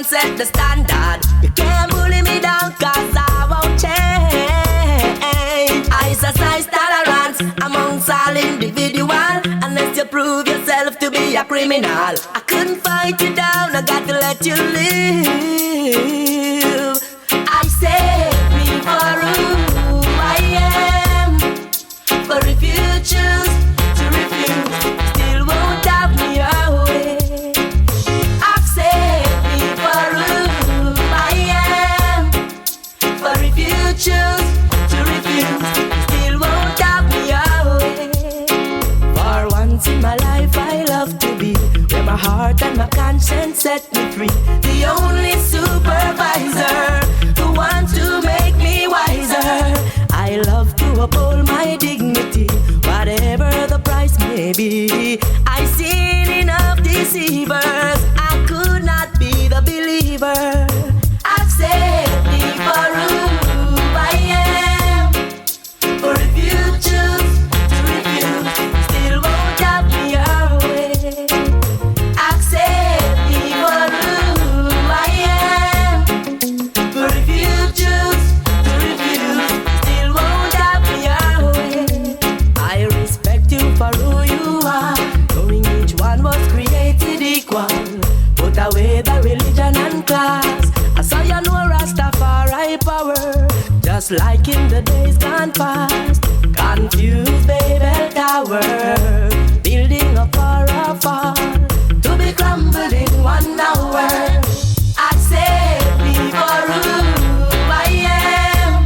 don't set the standard. You can't bully me down, cause I won't change. I exercise tolerance amongst all individual, unless you prove yourself to be a criminal. I couldn't fight you down, I got to let you live. I say me for who I am, but if you choose to refuse, still won't have me away. I've said me for who I am, but if you choose to refuse, still won't have me away. For once in my life I love to be where my heart and my conscience set me free. The only supervisor who wants to make me wiser. I love to uphold my dignity, whatever the price may be. I've seen enough deceivers, I could not be the believer. I've said me for who I am, for if you choose to refuse, still won't have me away. I've said me for who I am, for if you choose to refuse, still won't have me away. I respect you for who you are, knowing each one was created equal. Put away the religion and class, I saw you know Rastafari power, just like in the days gone past. Confused Babel Tower, building up for a fall, to be crumbled in 1 hour. I say be for who I am,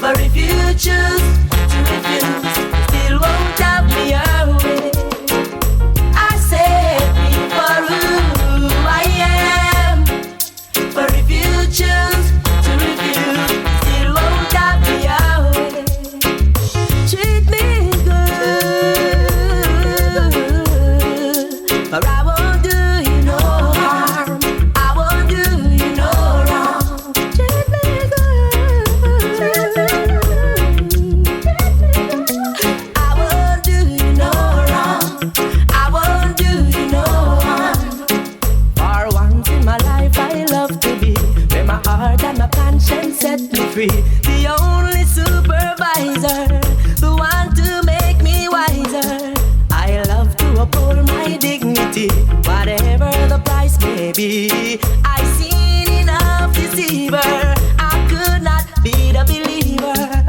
but if you choose to refuse, still won't have me away. I say be for who I am, but if you choose to refuse, still won't have me away. Treat me good, but I won't do you no harm. I won't do you no wrong. Treat me good, I won't do you no wrong. I won't do you no harm. For once in my life I love to be where my heart and my conscience set me free. The only supervisor who want to make me wiser. I love to uphold my dignity, whatever the price may be. I've seen enough deceiver, I could not be the believer.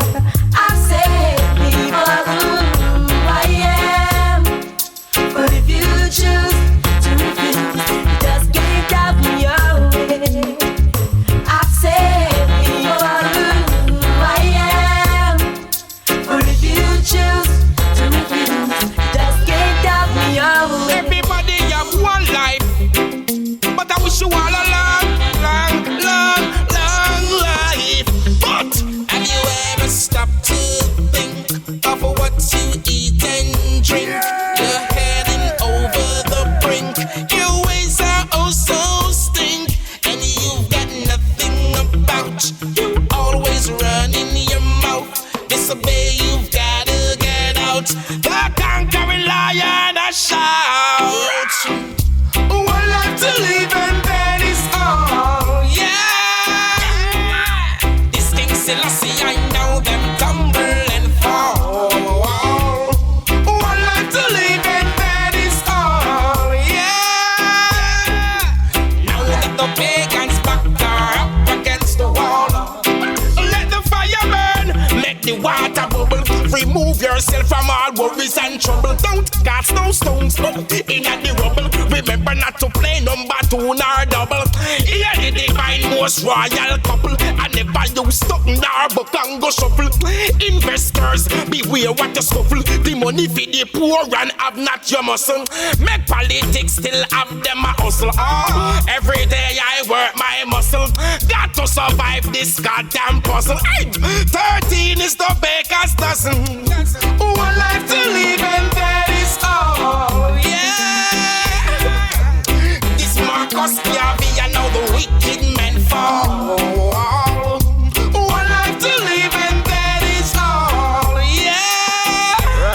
I say me for who I am, but if you choose to refuse, just can't have me away. I say me for who I am, but if you choose to refuse, just can't have me away. Everybody have one life, but I wish you all a long, long, long, long life. But have you ever stopped to think of what you eat and drink? You're heading over the brink. Your ways are oh so stink, and you've got nothing about you. Always running your mouth. Disobey, you've gotta get out. The conquering lion a shout. One life to live and that is all. Yeah. This King Selassie, I know them tumble and fall. One life to live and that is all. Yeah. Now that the pagans back are up against the wall, let the fire burn, make the water bubble. Remove yourself from all worries and trouble. Don't cast no stones in at the rubble. Remember not to play number 2 nor double. Here the divine most royal couple. I never use something nor book and go shuffle. Investors, beware what you scuffle. The money for the poor and have not your muscle. Make politics still have them a hustle. Every day I work my muscle. Got to survive this goddamn puzzle. 13 is the baker's dozen. One life to live and that is all. Yeah. This Marcus Garvey, I know the wicked men fall. One life to live and that is all. Yeah.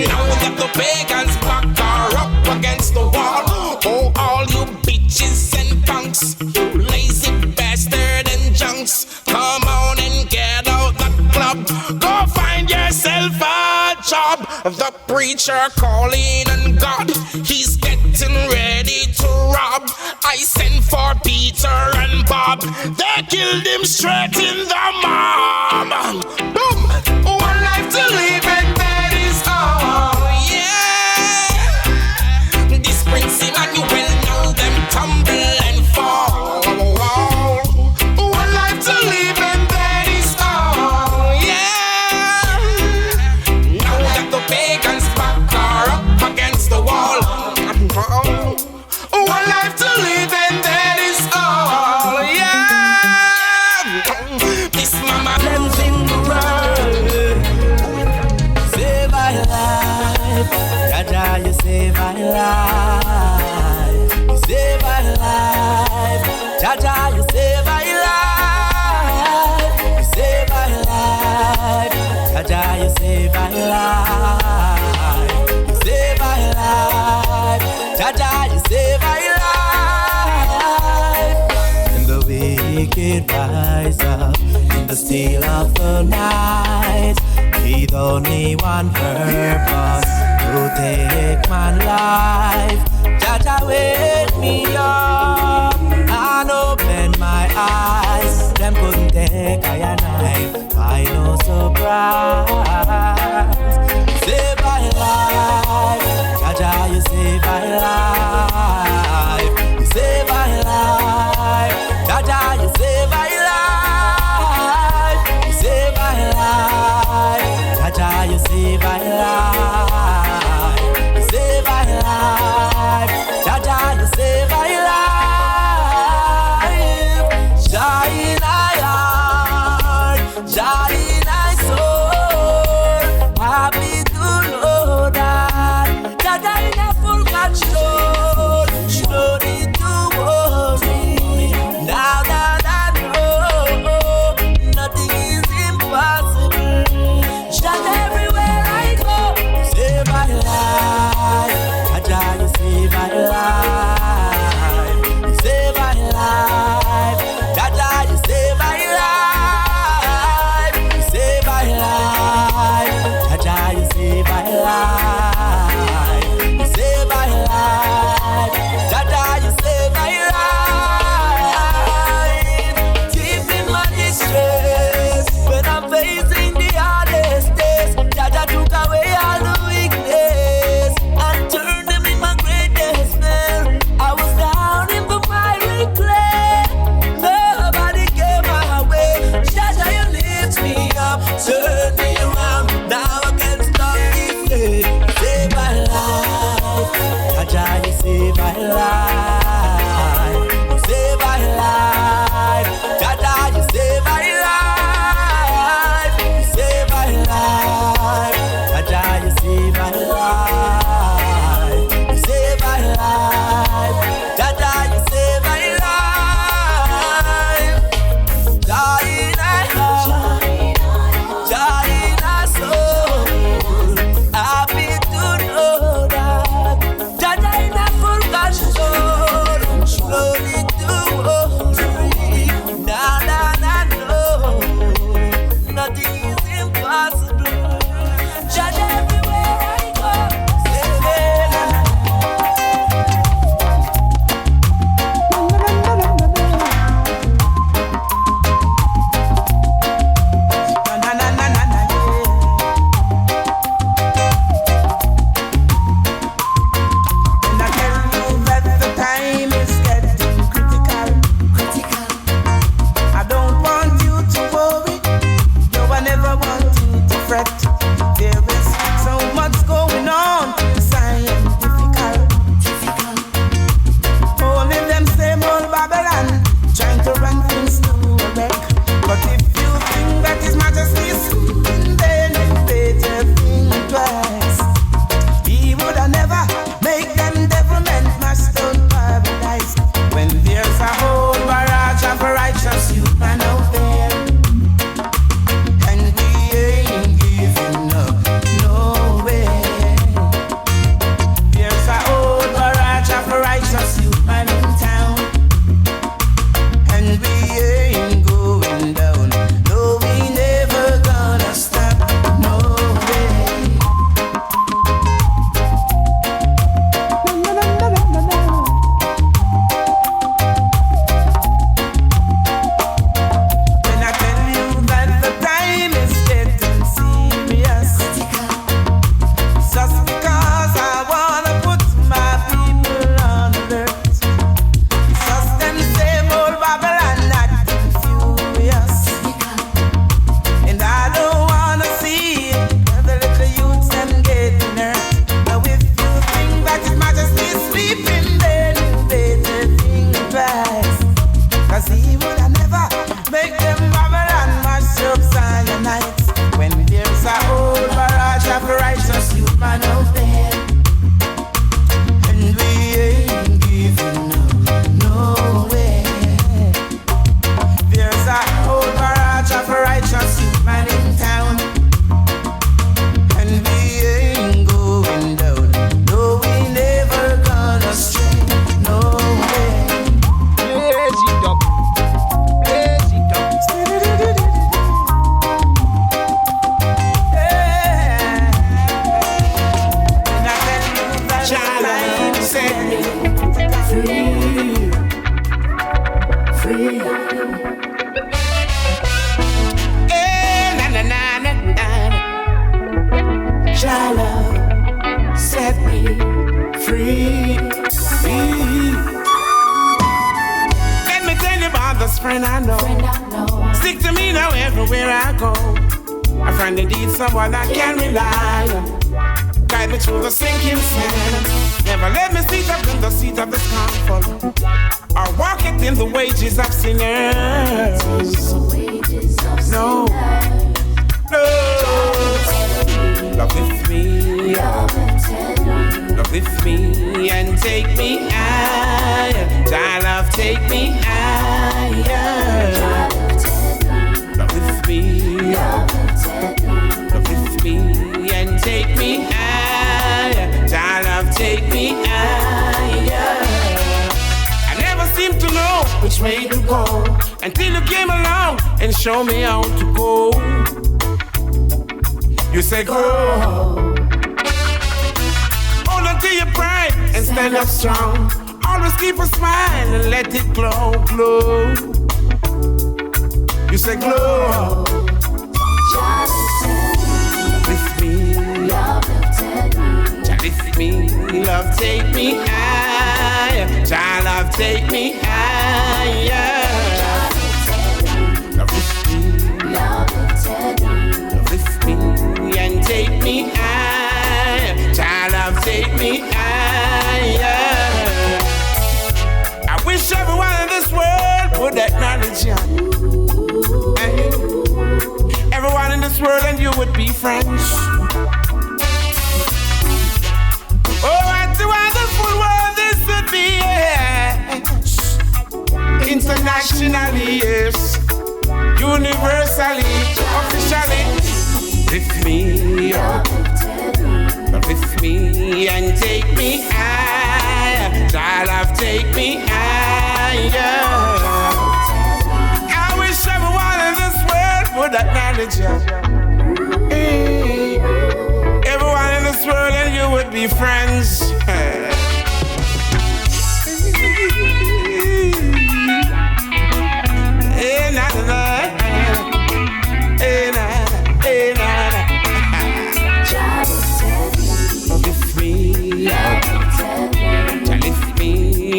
Now that the pagans back are up against the wall. Oh, all you bitches and punks. The preacher calling on God, he's getting ready to rob. I sent for Peter and Bob, they killed him straight in the mob. Boom! One life to live and that is all. Yeah. This Prince Emmanuel, now them tumble and fall. One life to live and that is all. Yeah. Now that the pagans back are up against the wall. One life to live and that is all. Yeah. This mama lives in the world. Save my life, Jaja, you save my life. You save my life, Jaja, you save my life. You save my life, Jaja, you save my life. You save my life, Jaja, you save my life. And the wicked rise up in the still of the night, with only one purpose, to take my life. Jaja, wake me up and open my eyes. Them couldn't take I and I no surprise. Save my life, Jaja, you save my life. You save my life, Jaja, you save my life. You save my life, Jaja, you save my life. You save my life, Jaja, you save my life. Shine my heart, shine my soul. Happy to know that Jaja in a full control. You don't need to worry. Now that I know nothing is impossible. Jaja everywhere I go. Save my life, Jaja, you save my life. You save my life, Jaja, you save my life. You save my life, Jaja, you save my life. You save my life, Jaja, you save my life. Deep in my distress, when I'm facing the hardest days, Jaja took away all the weakness and turned them in my greatest spell. I was down in the miry clay, nobody came my way. Jaja, you lift me up, turn me around. Now I can stop this day. Save my life, Jaja, you save my life. You save my life, Jaja, you save my life. You save my life, Jaja, you save my life. You save my life, Jaja, you save my life. Dying I heart, dying I soul. Happy to know that Jaja in a full control. set me free. Hey, na na na na na. Your love set me free. Let me tell you about this friend I know. Stick to me now everywhere I go. A friend indeed, someone I can rely on. Guide me through the sinking sand. Never let me sit up in the seat of the scornful, or walk it in the wages of sinners. No, no. Love with me, love with me, and take me higher. Thy love, take me higher. Love with me, love with me, and take me higher. Thy love, take me higher. I never seemed to know which way to go until you came along and showed me how to go. You say go, hold on to your pride and stand up strong. Always keep a smile and let it glow, glow. You say glow. Lift me, love, lift me, love, take me higher. Child, love, take me higher. Love, lift me, love, lift me, and take me higher. Child, love, take me higher. I wish everyone in this world would acknowledge you. Everyone in this world and you would be friends. Oh, and to all the full world this would be, yes. Internationally, yes. Universally, officially. Lift me up, lift me and take me higher. Thy love, take me higher. I wish everyone in this world would acknowledge you. Everyone in this world and you would be friends. Hey, na, na, na. Hey, na, hey, na, na. Lift me up, lift me,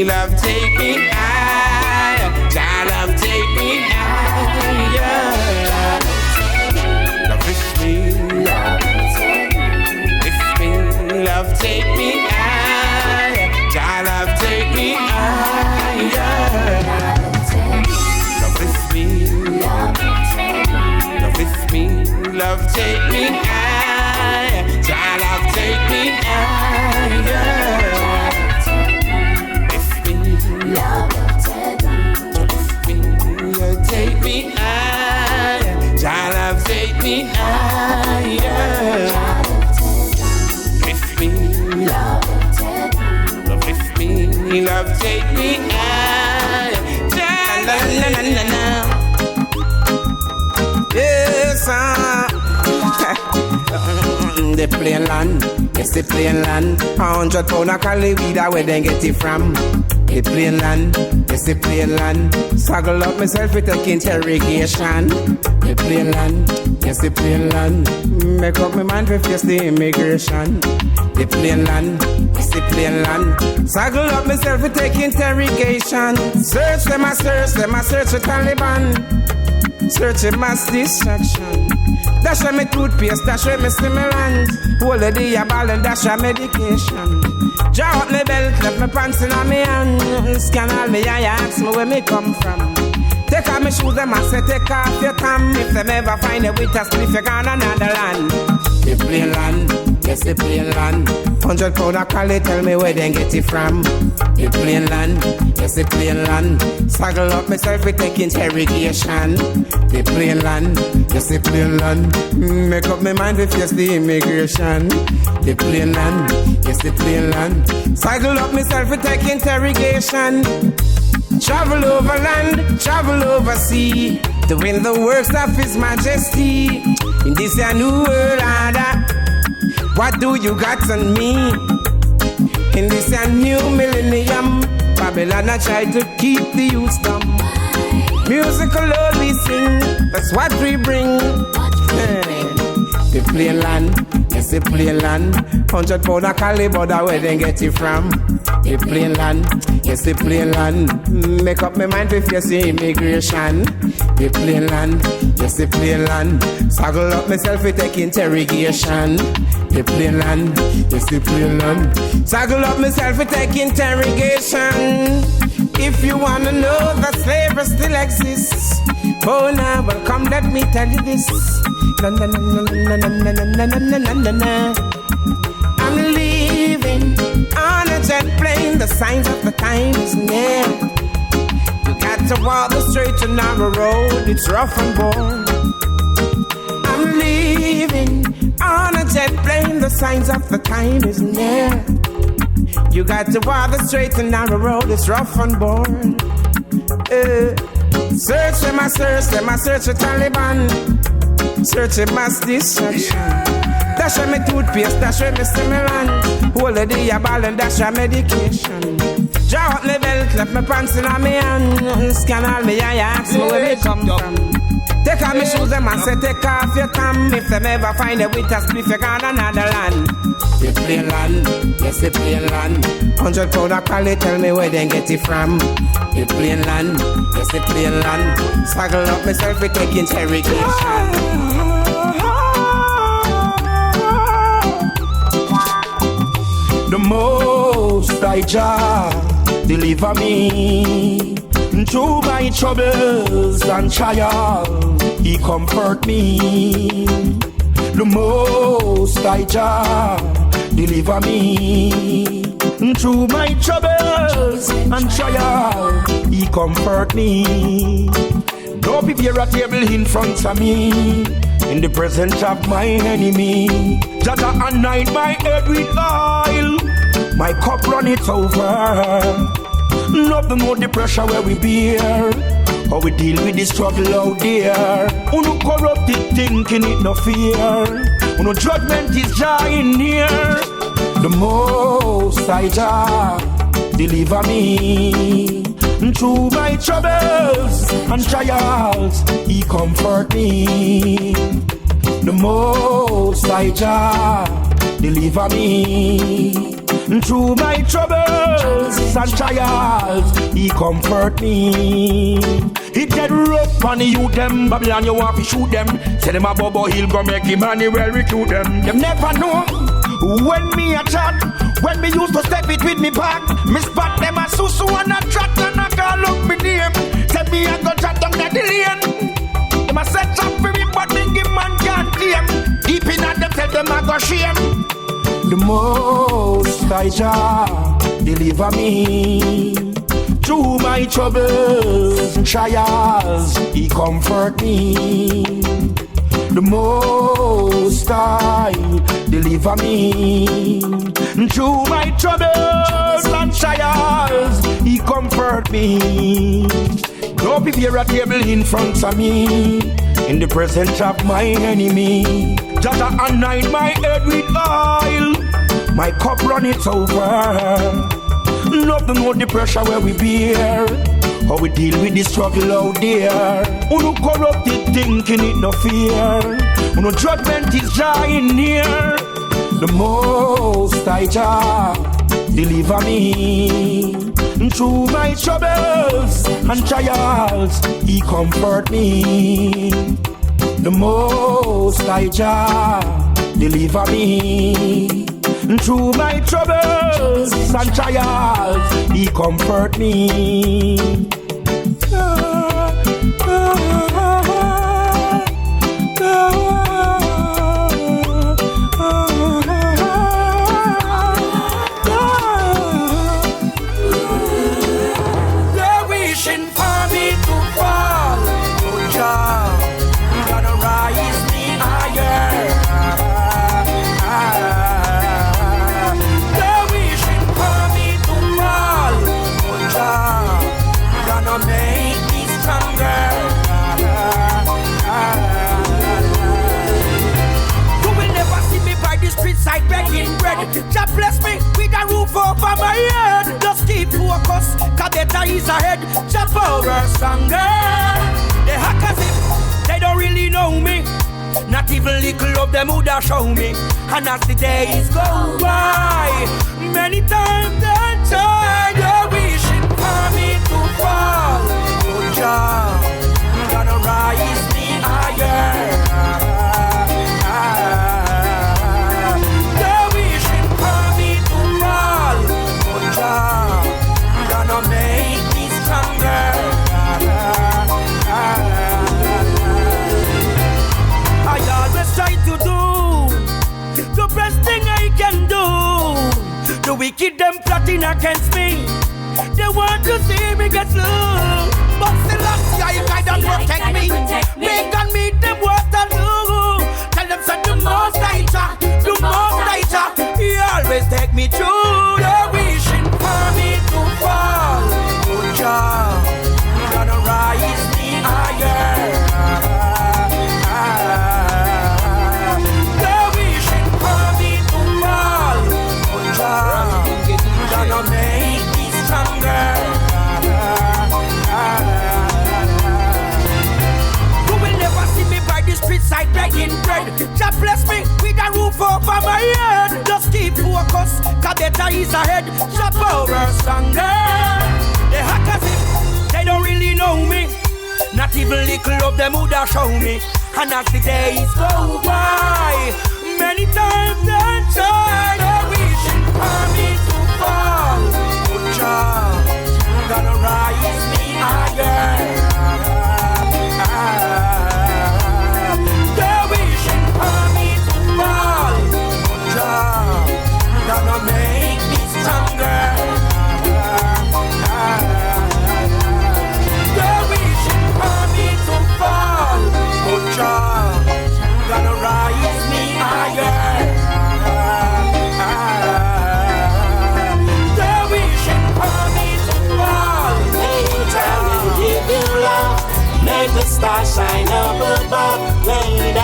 love, take me higher. Child, love, take me higher. Love, lift me, love, take me higher. Child, love, take me higher. Love, lift me, love, take me higher. Child, love, take me higher. Lift me, love, take me higher. Child, love, take me higher. Lift me, love, lift me, love, take me higher. Child, na na na na. Yes, the plain land, yes the plain land. 100 pound of cali weed, where they get it from? The plain land, yes the plain land. Saggle up myself with take interrogation. The plain land, yes the plain land. Make up my mind to face the immigration. The plain land, yes the plain land. Saggle up myself with take interrogation. Search them, I search the Taliban. Searching mass distraction. Dash me toothpaste, dash me stimulant. Hold the day a ball and dash medication. Draw up my belt, left my pants in my hand. Scan all me eye, ask me where me come from. Take off my shoes, them I say take off your thumb. If them ever find a with us, if you gone another land. The plain land, yes the plain land. 100 pound of cali, tell me where they get it from. The plain land, yes the plain land. Saggle up myself with take interrogation. The plain land, yes the plain land. Make up my mind with yes the immigration. The plain land, yes the plain land. Saggle up myself with take interrogation. Travel over land, travel over sea, doing the works of His Majesty. In this new world order, what do you got on me? In this new millennium, Babylon I try to keep the youth dumb. Musical love we sing, that's what we bring. The plain land, yes the plain land. 100 pound of caliber, that where they get it from. The plain land, yes the plain land. Make up my mind if you see immigration. The plain land, yes the plain land. Saggle up myself to take interrogation. The plain land, yes the plain land. Saggle up myself to take interrogation. If you wanna know that slavery still exists, oh now, well come let me tell you this. Na, na, na, na, na, na, na, na, na, na, na, na. I'm living on a jet plane. The signs of the time is near. You got to walk the straight and narrow road. It's rough and bold. I'm living on a jet plane. The signs of the time is near. You got to walk the straight and narrow road. It's rough and bold. Search them, I search for Taliban. Searching mass destruction. Dash me toothpaste, dash me stimulant. Hold the day ball and dash medication. Draw out my belt, left my pants in my hand. Scan all me eye, ask me where they come from. Take off my shoes and say take off your thumb. If them ever find a with us, if you gone another land. The plain land, yes the plain land. 100 pound of quality, tell me where they get it from. The plain land, yes the plain land. Saggle up myself, we take interrogation. The Most High Jah deliver me through my troubles and trials. He comfort me. The Most High Jah deliver me through my troubles and trials. He comfort me. Don't prepare a table in front of me in the presence of my enemy. Jaja anoint my head with oil. My cup run it over. Nothing more the pressure where we bear. How we deal with the struggle out there. Uno corrupted thinking it no fear. Uno judgment is Jah in here. The Most High Jah deliver me through my troubles and trials. He comfort me. The Most High Jah deliver me through my troubles and trials. He comfort me. It get rough on the youth them. Babylon you want to shoot them. Say them a Bobo Hill go make him money well recruit them. Them never know when me a chat. When me used to step it with me back. Me spot them a susu and a trot and a call up me name. Say me a go chat down the lane. Them a set up for me but me give man can't claim. Deep in at them tell them a go shame. The Most High Jah deliver me through my troubles and trials. He comfort me. The Most High deliver me through my troubles and trials. He comfort me. Don't prepare a table in front of me in the presence of my enemy. Jaja anoint my head with oil. My cup run it over. Nothing more the pressure where we bear. How we deal with the struggle out there. Uno corrupted thinking it no fear. Uno judgment is Jah in here. The Most High Jah deliver me through my troubles and trials. He comfort me. The Most High Jah deliver me through my troubles and trials. He comfort me. They're wishing for me to fall. Oh Jah, you gotta rise me higher. They're wishing for me to fall. Oh Jah, head. Just keep focus, cause better is ahead. Jah power stronger. The hackers, if they don't really know me, not even little of them woulda show me. And as the days go by, many times they try, they're wishing for me to fall. Oh Jah, you gonna rise me higher. They're wishing for me to fall. Oh Jah, you gonna make me stronger. I always try to do the best thing I can do. The wicked them plotting against me, they want to see me get slow. But still I guide and protect me. Make and meet them Waterloo. Tell them say the most I try, the most I try. He always take me through. They're wishing for me to fall. Oh Jah, you gonna rise me higher. Gonna make me stronger. You will never see me by the street side begging bread. Jah bless me with a roof over my head. Just keep focus, cause better is ahead. Jah power stronger. The hackers, if they don't really know me, not even little of them woulda show me. And as the days go by, many times they try, they're wishing for me to fall. Oh Jah, you gonna rise me higher. They're wishing for me to fall. Oh Jah, you gonna make me stronger. They're wishing for me to fall. Oh Jah, you gonna rise me higher. Make the stars shine up above. Lady, I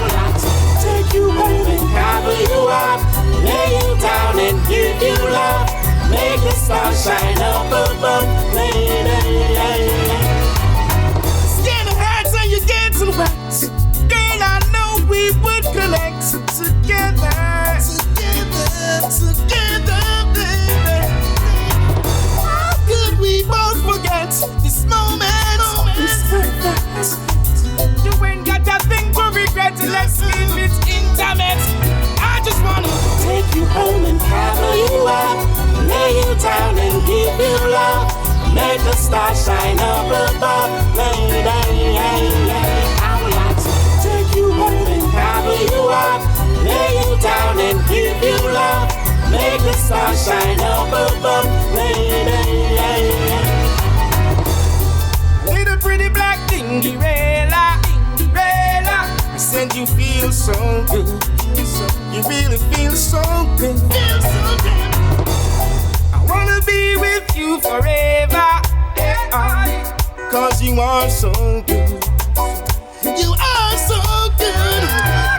would like to take you home and cover you up, lay you down and give you love. Make the stars shine up above. Lady, skin the hands and you get to the wax. Girl, I know we would connect together, baby. How could we both forget this moment? You ain't got that thing to regret. Let's leave it intimate. I just wanna take you home and cover you up, lay you down and give you love. Make the stars shine up above. Lady, I would like to take you home and cover you up, lay you down and give you love. Make the stars shine up above. Lady, little pretty black dingy Rayla, I said you feel so good. You really feel so good. I wanna be with you forever, cause you are so good. You are so good.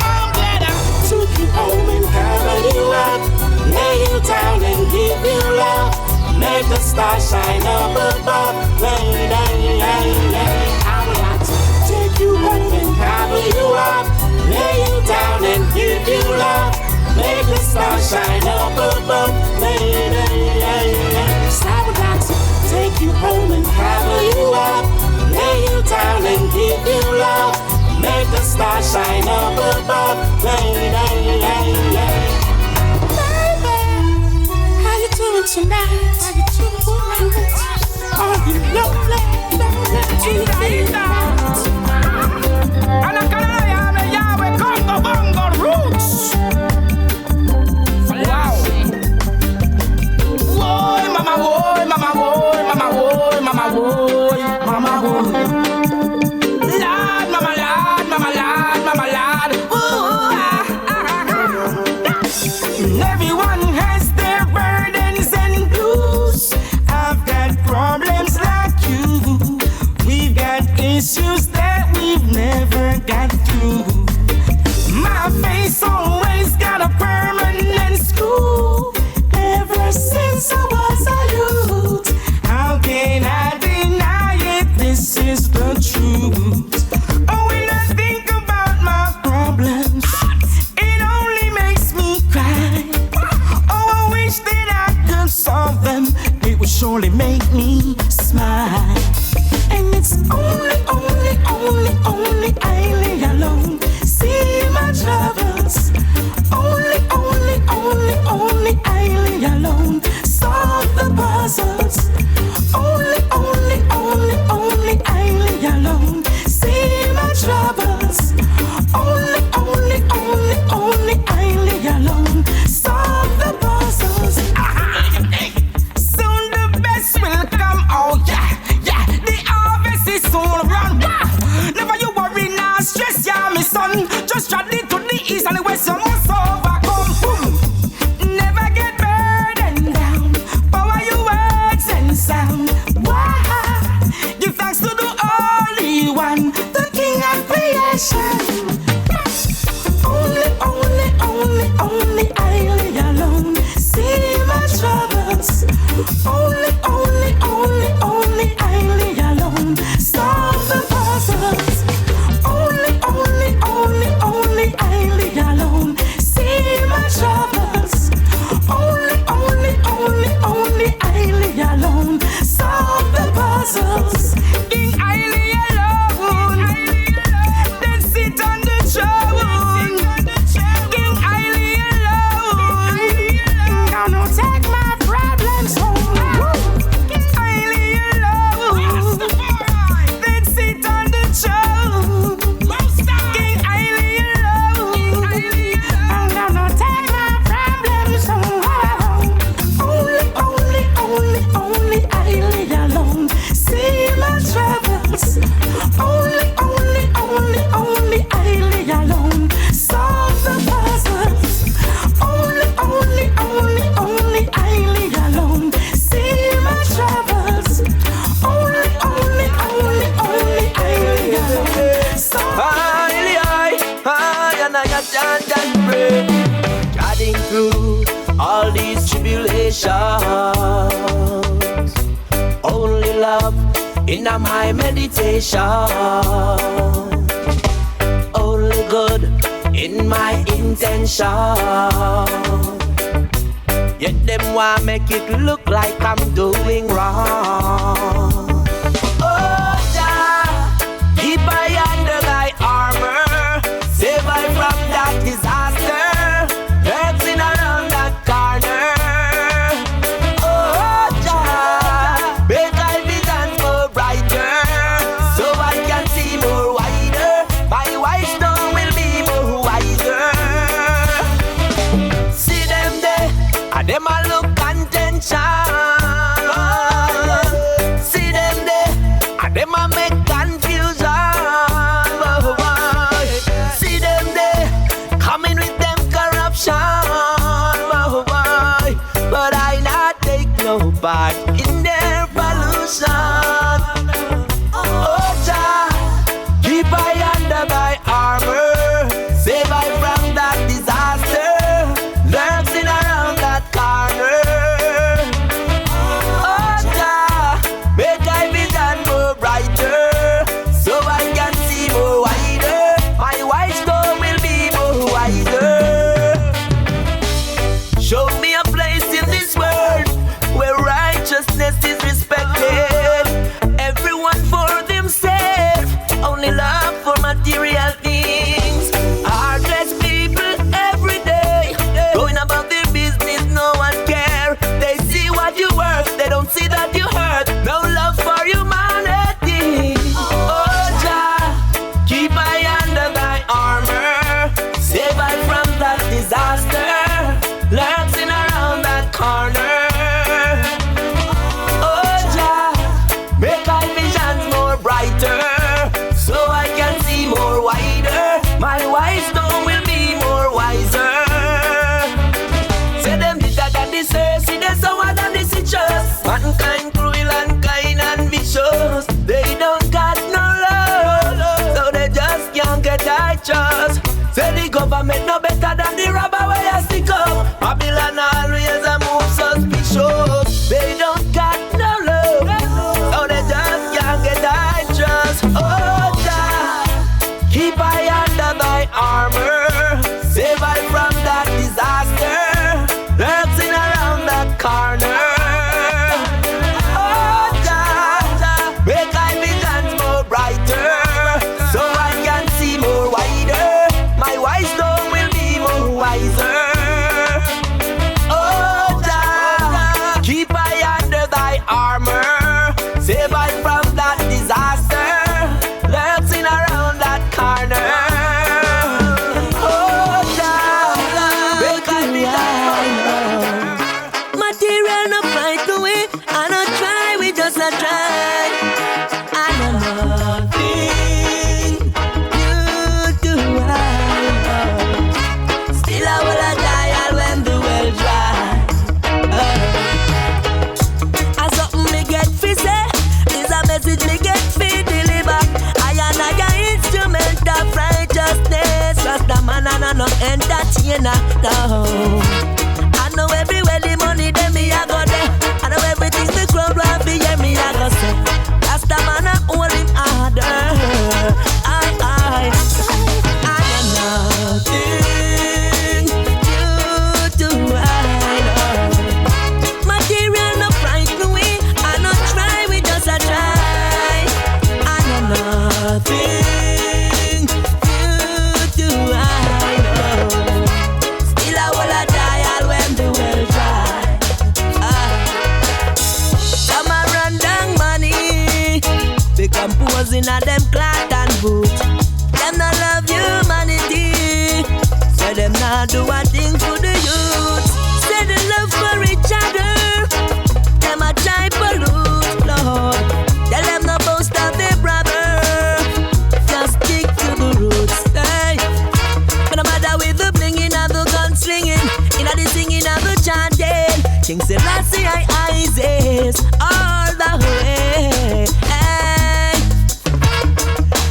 I'm glad I took you home and covered you up, lay you down and give you love. Make the stars shine up above. Lady, I would like to take you home and cover you up, lay you down and give you love. Make the stars shine up above. Lady, I would like to take you home and cover you up, lay you down and give you love. Make the stars shine up above. Lady, how you doing tonight? Are you lonely? Congo bongo roots. Wow. Woy, mama, woy, mama, woy, mama, woy, mama, woy, mama, woy. Lad, mama, lad, mama, lad, mama, lad. Ooh, everyone has their burdens and blues. I've got problems like you. We've got issues since I was a youth. How can I deny it? This is the truth. Oh, when I think about my problems, it only makes me cry. Oh, I wish that I could solve them. It would surely make me smile. And it's only I alone see my troubles. Only I alone solve the puzzles. Only I alone see my troubles. Only I alone solve the puzzles. Soon the best will come. Oh yeah. The harvest is soon run. Never you worry, now stress, yeah, my son. Just try it to the east and the west, you must overcome. Never get burdened down. Power your words and sound. Why? Give thanks to the Holy One, the King of creation. Only I alone see my troubles. Only I alone solve the puzzles. Only I alone see my troubles. Only I alone solve the puzzles. King Ailey alone, then sit on the throne. King Ailey alone, gonna take my problems home. King Ailey alone, then sit on the throne. King Ailey alone, I'm gonna take my problems home. Only Ailey alone see my troubles. Only Ailey alone solve the puzzles. Only Ailey alone see my troubles. Only Ailey alone solve. And I stand and pray, guiding through all these tribulations. Only love in my meditation. Only good in my intention. Yet them want make it look like I'm doing wrong. Oh, Jah, keep I under thy armor. Save I from that disaster. Lurking around that corner. Oh, Jah, make I vision more brighter, so I can see more wider. My wisdom will be more wiser. See them there, and them a look contention. See them there, and them a make confusion. See them there, coming with them corruption. But I not take no part in their pollution. Oh, Jah, keep I under thy armor. Save I from that disaster. Lurking around that corner. Oh, Jah, make I vision more brighter, so I can see more wider. My wisdom will be more wiser. Show me a place in this world where righteousness Material no fight the way. I not try, we just a try. I know nothing you do right. Still I will a die all when the well dry. As something me get fi say, is a message me get fi deliver. I and I instrument of righteousness. Rasta man and no entertainer, no. I know everywhere the money them me a go there. I know everything the crowd want fi hear me a go say. Rasta man a hold him harder. I know nothing you do right. Material no price no way. I no try, we just a try. I know nothing you do right. Still I will a die all when the well dry. Some a run down money, they composing a them cloth and boot. Them not love humanity, say them not do a thing for the youth. Say the love for each other, them a try pollute, Lord. Tell them no boast of their brother, just stick to the roots. Hey, but no matter with the blinging and the gun slinging, in the singing and the chanting, King Selassie I Isis all the way. Hey,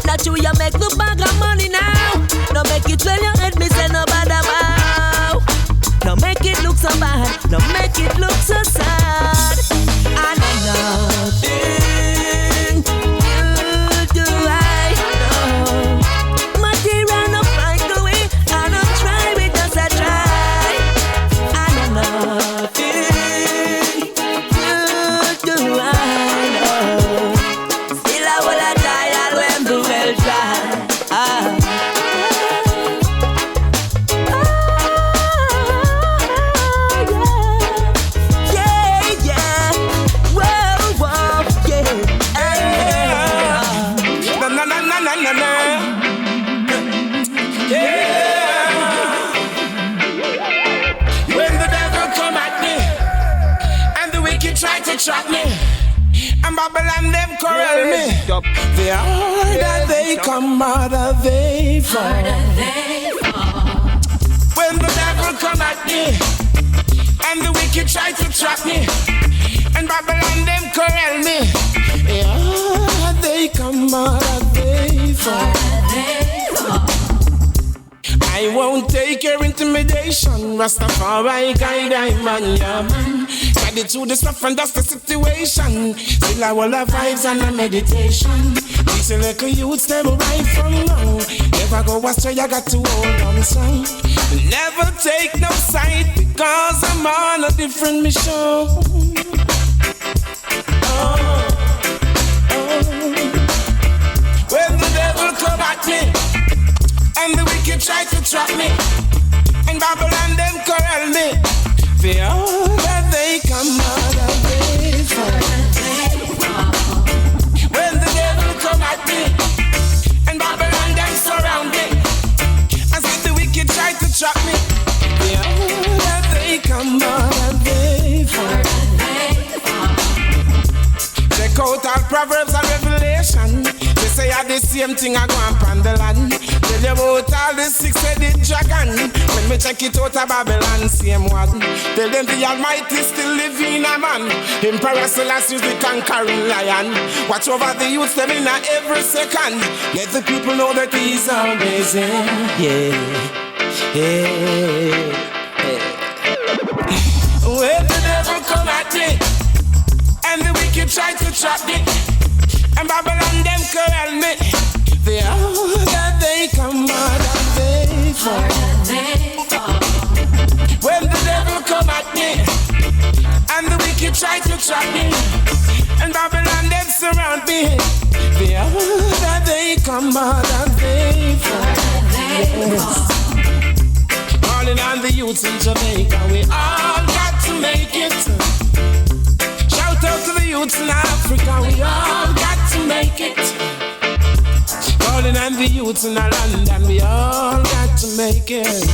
that you make the bag of money now. No make it well your head, me say no bad about. No make it look so bad, no make it look so sad. I know nothing you do right, no. Material no fight the way. I don't try, we just a try. I know nothing you do right, no. Still I will a die all when the well dry. Try to trap me, and Babylon them corral me. The harder they come, harder they fall. When the devil come at me, and the wicked try to trap me, and Babylon them corral me. The harder they come, harder they fall. I won't take your intimidation. Rastafari guide I man, yeah man. Guide it through the stuff and that's the situation. Still I will have vibes and a meditation. These little youths them right from now. Never go astray, I got to hold on son. Never take no side because I'm on a different mission. When the devil come at me and the wicked try to trap me, and Babylon them corral me. The older they come out of they fall. When the devil come at me, and Babylon them surround me, and see the wicked try to trap me. The older they come out of they fall. Check out all Proverbs and Revelation. They say I the same thing I go on the land. Tell you about all the six-headed dragon. When me check it out of Babylon, same one. Tell them the Almighty still living a man. Emperor Merciless is the conquering lion. Watch over the youth them in every second. Let the people know that he's always here. When the devil come at me, and the wicked try to trap me, and Babylon them corral me. The older they come out and they fall. When the devil come at me, and the wicked try to trap me, and Babylon them surround me. The older they come out and they fall. Calling on the youths in Jamaica, we all got to make it. Shout out to the youths in Africa, we all got to make it. Calling on the youths in London, we all got to make it.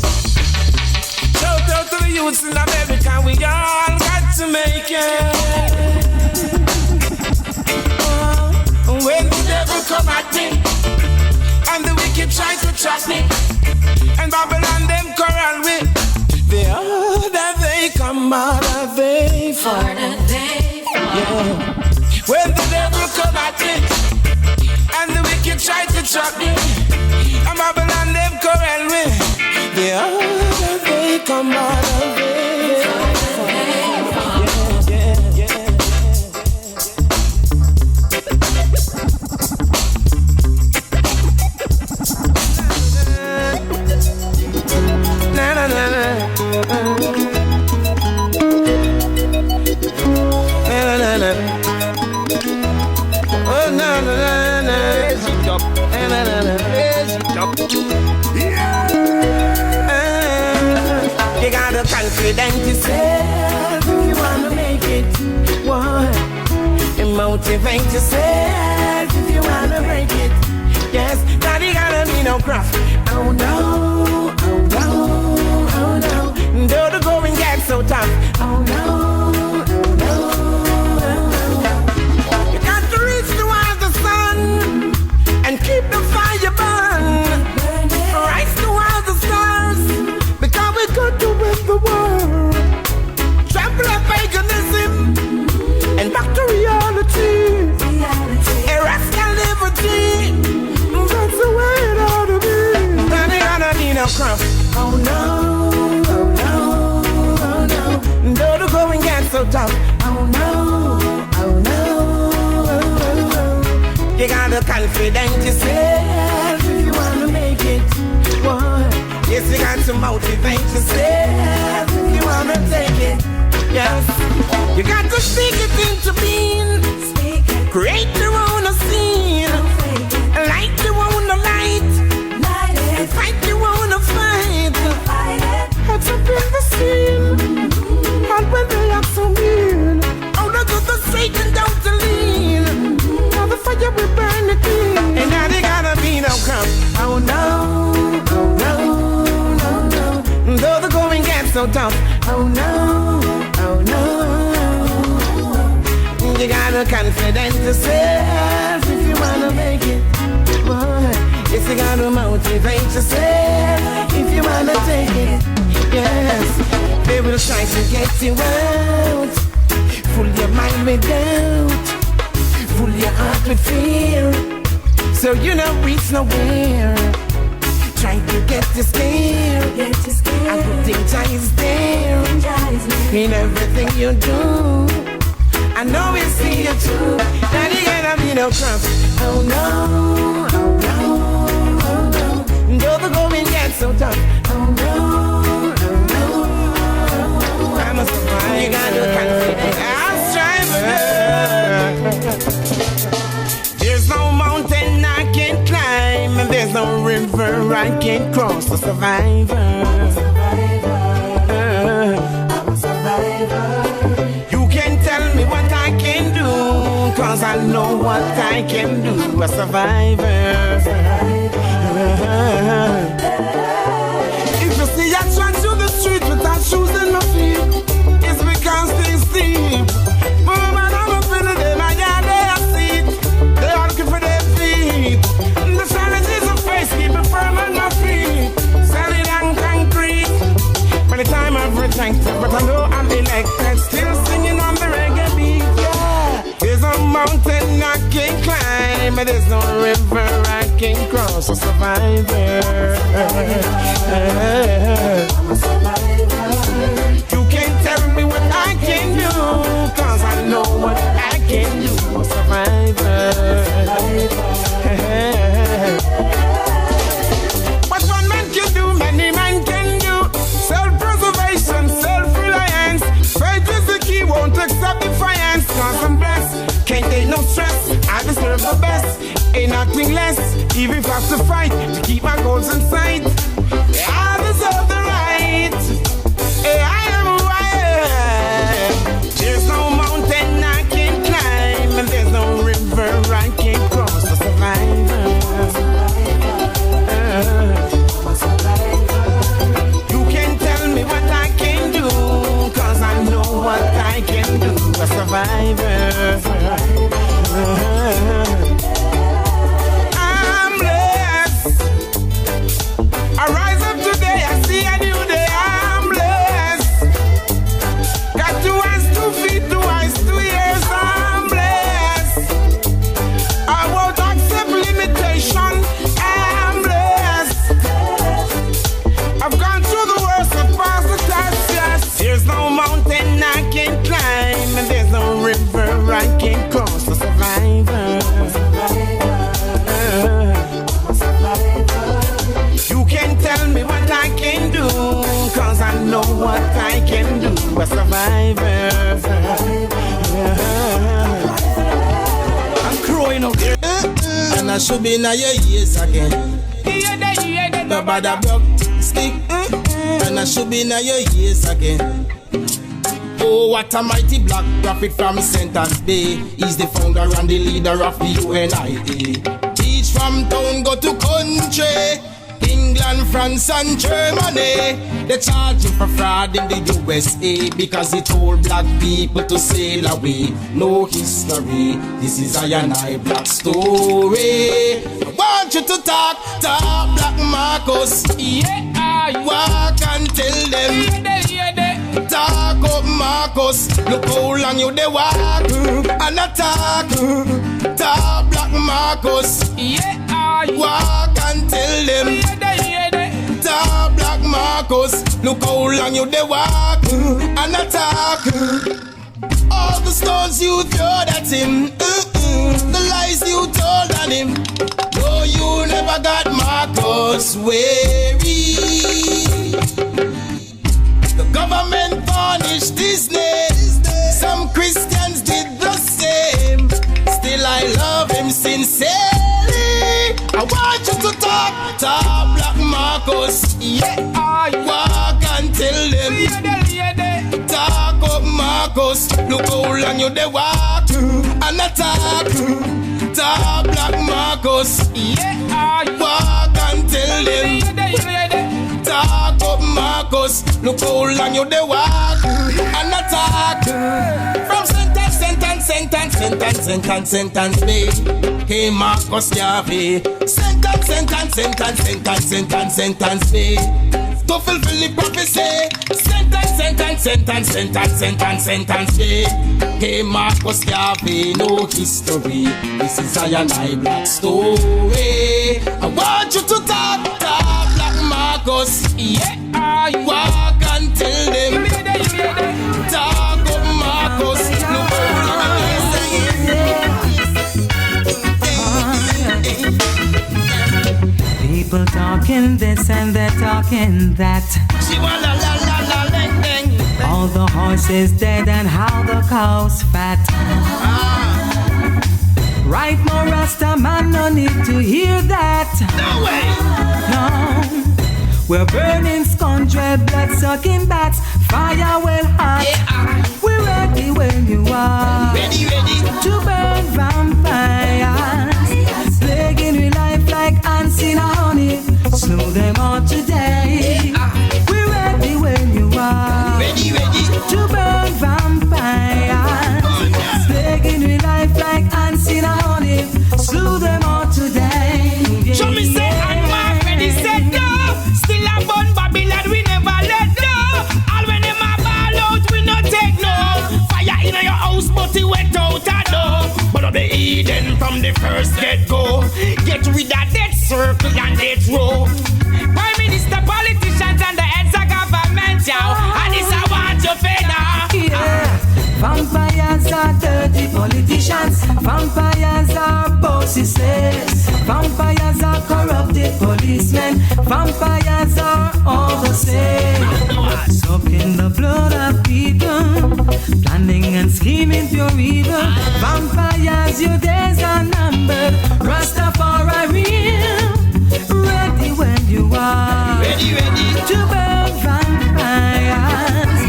Shout out to the youths in America, we all got to make it. When the devil come at me, and the wicked try to trap me, and Babylon them corral me, they all that they come out of they fall. Yeah. When the devil come at me, and the wicked try to trap me, and Babylon them corral me, they all that they come out of they fall. You gotta confident yourself if you wanna make it. What? And motivate yourself if you wanna break it. Yes, now you gotta be no craft. Oh no, oh no, oh no. Though the going gets so tough. Oh no, oh no, oh no. You got to reach towards the sun and keep the fire burn. Rise towards the stars because we got to win the world. Trample up paganism and back to reality. Irrational liberty. That's the way it ought to be. Now they gotta need a crop. Oh no, oh no, oh no. Though the going gets so tough. Oh no, oh no, oh, oh, oh. You gotta confident yourself if you wanna make it. What? Yes, you got to motivate yourself if you wanna take it. Yes, you got to speak it into being. Create your own scene. Light your own light. And fight your own fight. Heads up in the scene. And when they are so mean, oh, no good the Satan down to lean. Now the fire will burn it in. And now they gotta be no come. Oh no, oh no, no, no. Though the going gets so tough. Oh no, oh no. You gotta confident yourself if you wanna make it. Boy, yes, you gotta motivate yourself if you wanna take it. Yes, they will try to get you out. Full your mind with doubt. Full your heart with fear. So you don't reach nowhere. Trying to get you scared. I would think Jah is there in everything you do. I know we see you too. Now you gotta be no trust. Oh no, oh no, oh no. Though the going gets so tough. Oh no, oh no, oh no. I'm a survivor. You gotta confident. I'm striving. There's no mountain I can't climb, and there's no river I can't cross. A survivor. I'm a survivor. I'm a survivor. You can tell me what I can do, cause I know what I can do. A survivor. If you see I try to the street without shoes in my feet, it's because things steep. Move and I'm up in the day, my yard they are seat. They are looking for their feet. The challenges of face keep me firm on my feet. Solid and concrete. By the time I've rejected, but I know I'm elected. Still singing on the reggae beat, yeah. There's no mountain I can climb, and there's no river I can cross. A survivor. I'm a survivor. You can't tell me what I can do, cause I know what I can do. A survivor. What one man can do, many men can do. Self-preservation, self-reliance. Faith is the key, won't accept defiance. Cause I'm blessed, can't take no stress. I deserve the best, ain't nothing less. Even if I have to fight to keep my goals in sight, I deserve the right. I am who I am. There's no mountain I can climb, and there's no river I can cross. A survivor. You can tell me what I can survivor. I'm blessed. I rise up today, I see a new day. I'm blessed. Got 2 hands, 2 feet, 2 eyes, 2 ears. I'm blessed. I won't accept limitation. I'm blessed. I've gone through the worst and passed the test, yes. There's no mountain I can climb, and there's no river I can cross. A survivor. You can tell me what I can do, cause I know what I can do. A survivor. I'm growing up, and I should be in your years again. The bad broke stick, and I should be in your years again. Oh, what a mighty black prophet from Sentence Bay. He's the founder and the leader of the UNIA. Teach from town, go to country. England, France and Germany. They charge him for fraud in the USA because he told black people to sail away. No history, this is I black story. I want you to talk black Marcus. Yeah, walk and tell them. Talk up Marcus, look how long you they walk and attack. Talk black Marcus. Yeah, walk and tell them. Talk black Marcus, look how long you they walk and attack. All the stones you throw at him, the lies you told on him. No, you never got Marcus weary. The government punished Disney. Some Christians did the same. Still I love him sincerely. I want you to talk black Marcus. Yeah, walk and tell them. Talk up Marcus, look how long you they walk and attack. Talk black Marcus. Yeah, walk and tell them. Talk up Marcus, look how long you they walk and attack. From sentence me. Hey Marcus Garvey. Sentence me. To fulfill the prophecy. Sentence me. Hey Marcus Garvey, no history. This is I black story. I want you to talk black Marcus. Yeah, walk and tell them. Talk up Marcus. Look people talking this and they're talking that. All the horses dead and how the cows fat. Right, more Rasta man, no need to hear that. no way. No, we're burning scoundrel, blood-sucking bats. Fire well hot. We're ready when you are. Ready. To burn vampires. Plaguing with life like ants in honey. Slow them all today. We're ready when you are. Ready. To burn vampires. Plaguing with life like ants in honey. Slew them all today. Show me say I'm ready, set go. Still a bun Babylon, we never let go. All when them a ball out, we no take no. Fire in your house, but it went out a door. But of the Eden from the first get go. Get rid of that circle and that row. Prime Minister, politicians and the heads of government, yow. And this I want your feather. Yeah. Vampires are dirty politicians. Vampires are bosses. Vampires are corrupted policemen. Vampires are all the same. Sucking the blood of people, planning and scheming pure evil. Vampires, your days are numbered. Rastafari real. Ready when you are. Ready. To burn vampires.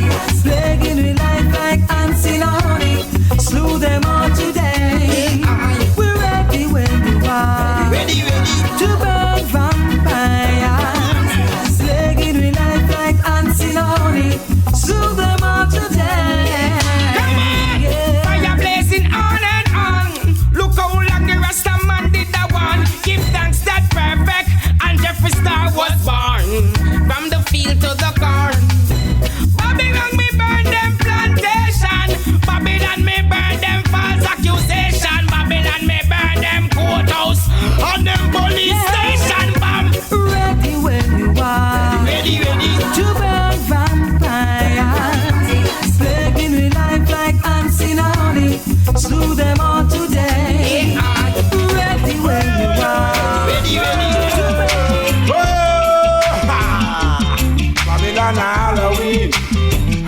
Plaguing with life like ants in honey. Slew them all today. We're ready when you are. Ready. To burn vampires. Plaguing with life like ants in honey. Slew them all today. Come on! Yeah. Fire slew them all today. Ready when you are. Ready. Babylon Halloween,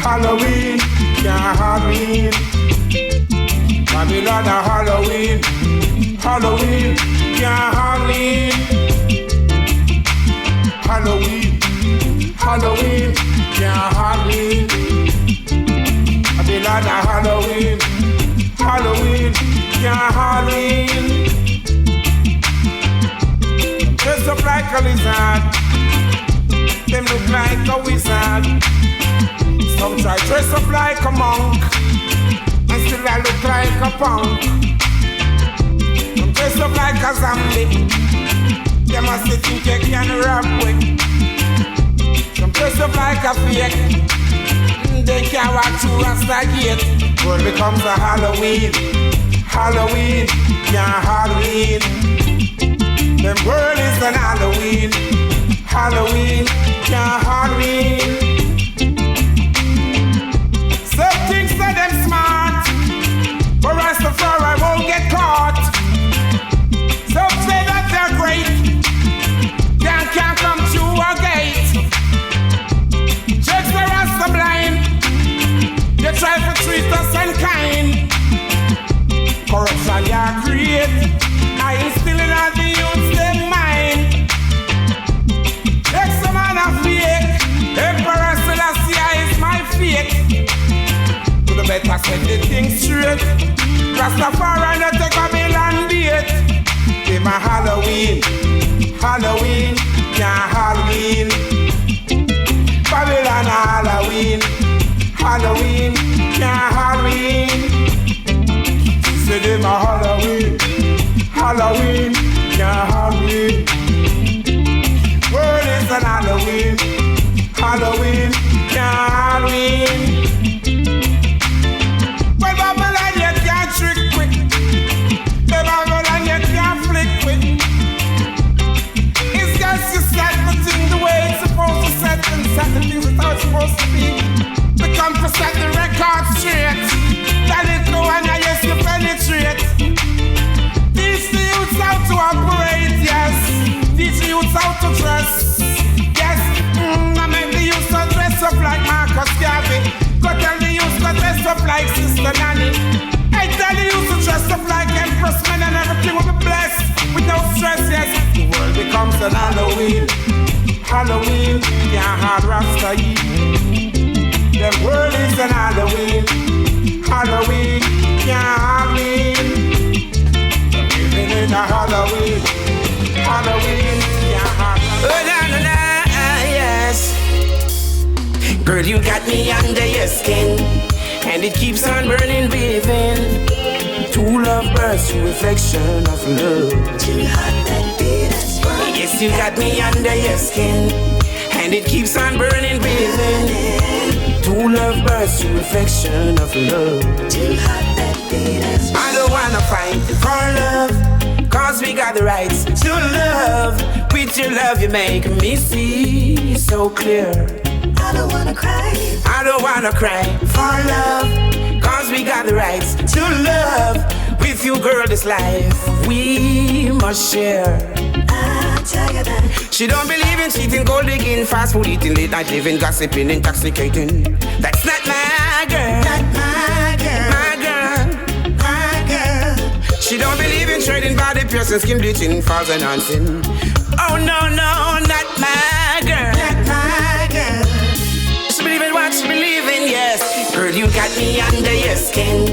Halloween, yeah Halloween. Babylon Halloween, Halloween, yeah Halloween. Halloween, Halloween, yeah Halloween. Babylon Halloween, Halloween, yeah Halloween. Dress up like a lizard, them look like a wizard. Some try dress up like a monk, and still I look like a punk. Some dress up like a zombie, they must think you can rap with. Some dress up like a fake, they can't walk through Rasta gate. World becomes a Halloween, Halloween, yeah Halloween. Them world is an Halloween, Halloween, yeah Halloween. Some things say them smart, but Rastafari won't get caught. Some say that they're great, they can't come through a gate. Checks the Rasta blind, they try to treat us unkind. Corruption you create, I instilling on the youths their mind. Take some man a fake, Emperor Celestia is my fake. To the better set the thing straight, Rastafari no take a bill and bait. Give my Halloween, Halloween, yeah Halloween. Babylon Halloween, Halloween, yeah Halloween. Say them a Halloween, Halloween, yeah Halloween. World is an Halloween, Halloween, yeah Halloween. Well, Babylon you can't trick quick, the Babylon you can't flick quick. It's just you set the thing the way it's supposed to set, and set the things it's how it's supposed to be. Become to set the record straight. Let it go and I yes you penetrate. Teach the youths how to operate, yes. Teach the youths how to dress, yes. I make the youths to dress up like Marcus Garvey. Go tell the youths to dress up like Sister Nanny. I tell the youths to dress up like Empress Men, and everything will be blessed with no stress, yes. The world becomes an Halloween, Halloween, yeah, hard Rasta-y. The world is an Halloween, Halloween, yeah, Halloween. Living in a Halloween, Halloween, yeah, Halloween. Oh, na, yes. Girl, you got me under your skin, and it keeps on burning within. True love bursts, true reflection of love. Too hot that beat us burning. Yes, you got me under your skin, and it keeps on burning within. True love bursts, true reflection of love. Too hot that beat us burning. I don't wanna fight for love, cause we got the rights to love. With your love you make me see so clear. I don't wanna cry, I don't wanna cry for love, cause we got the rights to love. With you girl this life we must share. I tell you that. She don't believe in cheating, gold digging, fast food eating, late night living, gossiping, intoxicating. That's not my girl, Not my girl, my girl, my girl. She don't believe in trading body piercing, skin bleaching, falls and dancing. Oh no, no, not my girl, Not my girl. She believe in what she believe in, yes. Girl, you got me under your skin,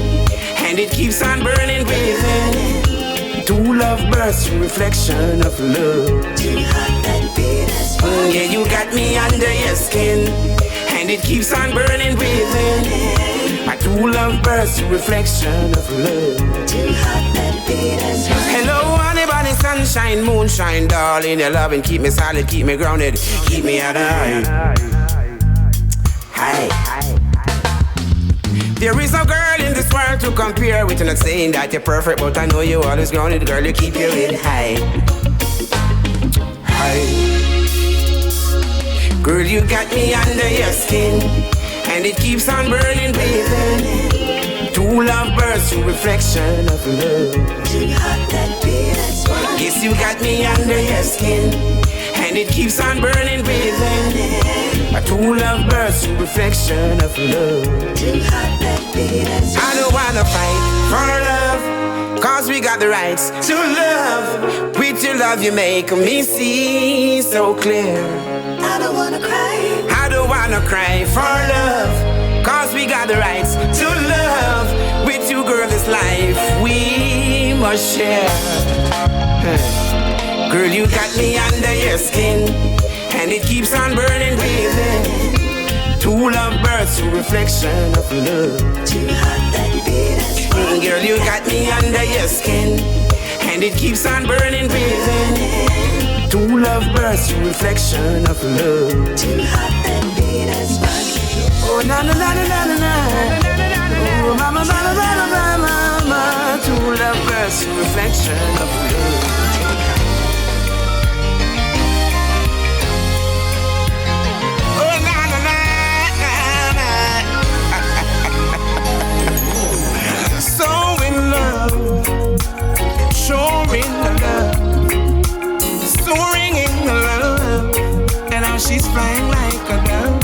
and it keeps on burning within. True love bursts, reflection of love. Too hot that beat us burning. Yeah, you got me under your skin, and it keeps on burning within. My true love bursts, reflection of love. Too hot that beat us burning. Hello, honey bunny, sunshine, moonshine, darling. Your loving keep me solid, keep me grounded, keep me at high. Hi. There is no girl in this world to compare with. I'm not saying that you're perfect, but I know you always grounded, girl. You keep your head high. Hi. Girl, you got me under your skin, and it keeps on burning, baby. True love bursts through reflection of love. Too hot that be, that's why. Yes, you got me under your skin, and it keeps on burning within. A true love bursts through reflection of love. Too hot that be, that's why. I don't wanna fight for love, cause we got the rights to love. With your love you make me see so clear. I don't wanna cry. I don't wanna cry for love, cause we got the rights to love. With you girl this life we must share. Girl you got me under your skin, and it keeps on burning within. True love bursts through reflection of love. Too hot that be, that's why. Girl, you got me under your skin, and it keeps on burning within. True love bursts through reflection of love. Too hot that be, that's why. Oh na na na na na na. Oh mama mama mama mama. True love bursts through reflection of love. Showing the love, soaring in the love, and now she's flying like a dove.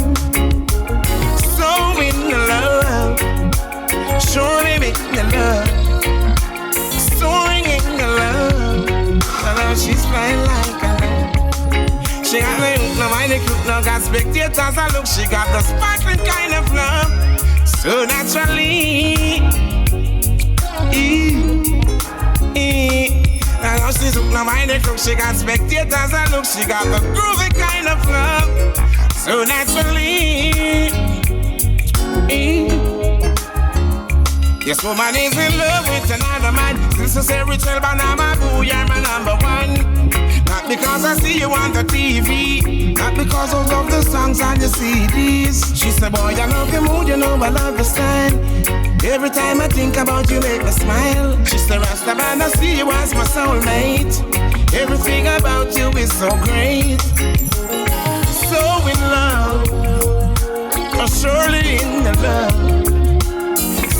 So in the love, showing in the love, soaring in the love, and now she's flying like a dove. She got the hook, no mind the crook, no got spectators a look. She got the sparkling kind of love, so naturally. Now she's hooked, no mind the crook. She got spectators a look. She got the groovy kind of love, so naturally. This woman is in love with another man. This is a ritual, but I'm a boo, you're my number one. Not because I see you on the TV, not because I love the songs on the CDs. She said, boy, I love your mood, you know I love your style. Every time I think about you, make me smile. She said, Rasta man, I see you as my soulmate. Everything about you is so great. So in love, or surely in the love,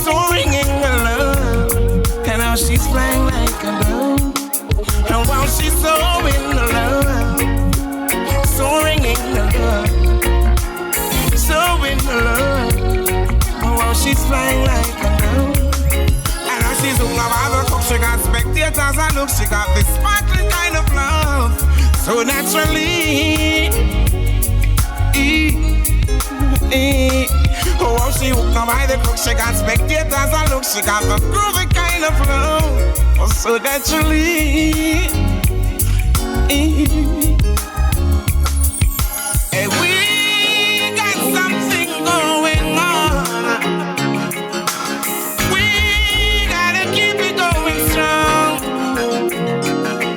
soaring in the love, and now she's flying like a dove. And while she's so in the love, soaring in the love, so in the love, and while she's flying like a dove. And now she's hooked up all the cook. She got spectators and look. She got this sparkling kind of love, so naturally. Oh, how she hooked up by the cook. She got spectators and look. She got the groovy kind of love, oh, so naturally. Hey, we got something going on. We gotta keep it going strong.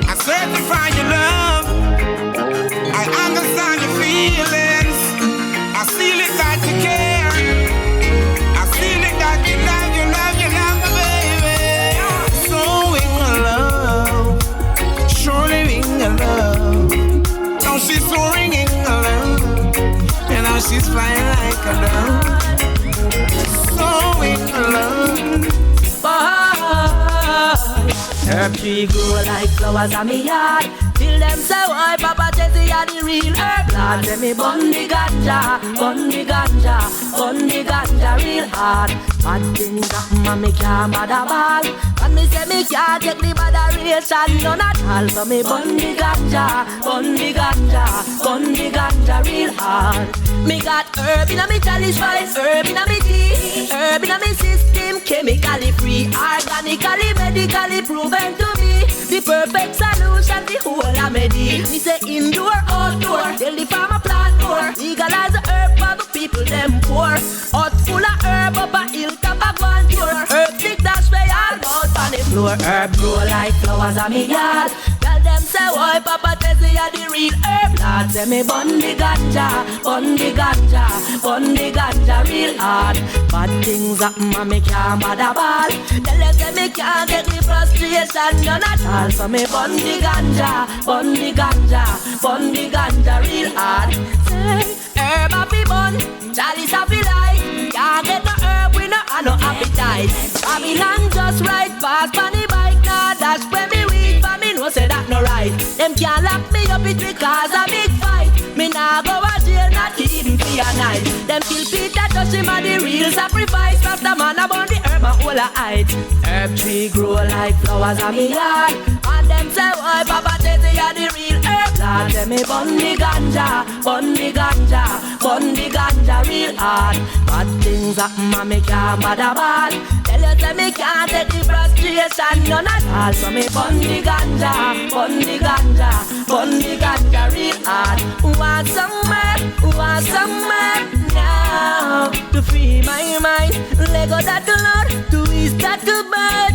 I certify your love. I understand your feelings. I feel it that you care. I feel it that you love, you love, you love me, baby. So in love, surely in love. Now she's soaring in love, and now she's flying like a dove. So in love. Her tree grow like flowers on me yard. Till them say, why Papa Chezidek are the real herb lad. Let me bun the ganja, bun the ganja, bun the ganja real hard. Bad things happen and me can't bother ball. And me say me can't take the botheration none at all. So me bun the ganja, bun the ganja, bun the ganja real hard. Me got herb in a me chalice vibes, herb in a me tea, herb in a me system, chemically free, organically, medically proven to be the perfect solution, the whole remedy. Me say indoor, outdoor, tell the farmer plant more. Legalize the herb for the people them poor. Hot full of herb up a hill top of one tour. Herb thick dash way all out on the floor. Herb grow like flowers on me yard. Tell them say why Papa Chezidek are the real herb lad. Say me bun the ganja, bun the ganja, bun the ganja real hard. Bad things happen and me can't bother ball. Tell them say me can't get the frustration none at all. So me bun the ganja, bun the ganja, bun the ganja real hard. Say herb happy bun, chalice happy light. Can't get no herb we no have no appetite. night. Babylon just ride past on the bike. Nah, dash when me weak, but me no say that no right. Them can't lock me up, it because a big fight. Me nah go a jail, not even for a night. Them kill Peter, touch him and the real sacrifice. Rasta man about the herb and all a height. Herb tree grow like flowers on me yard. And them say, oh, Papa Chezidek are the real herb. Lord, tell me bun the ganja, bun the ganja, bun the ganja real hard. Bad things happen and me can't bother ball. Tell you say me can't take the frustration none at all. So me bun the ganja, bun the ganja, bun the ganja real hard. Want some man now to free my mind. Let go that Lord to ease that to bird.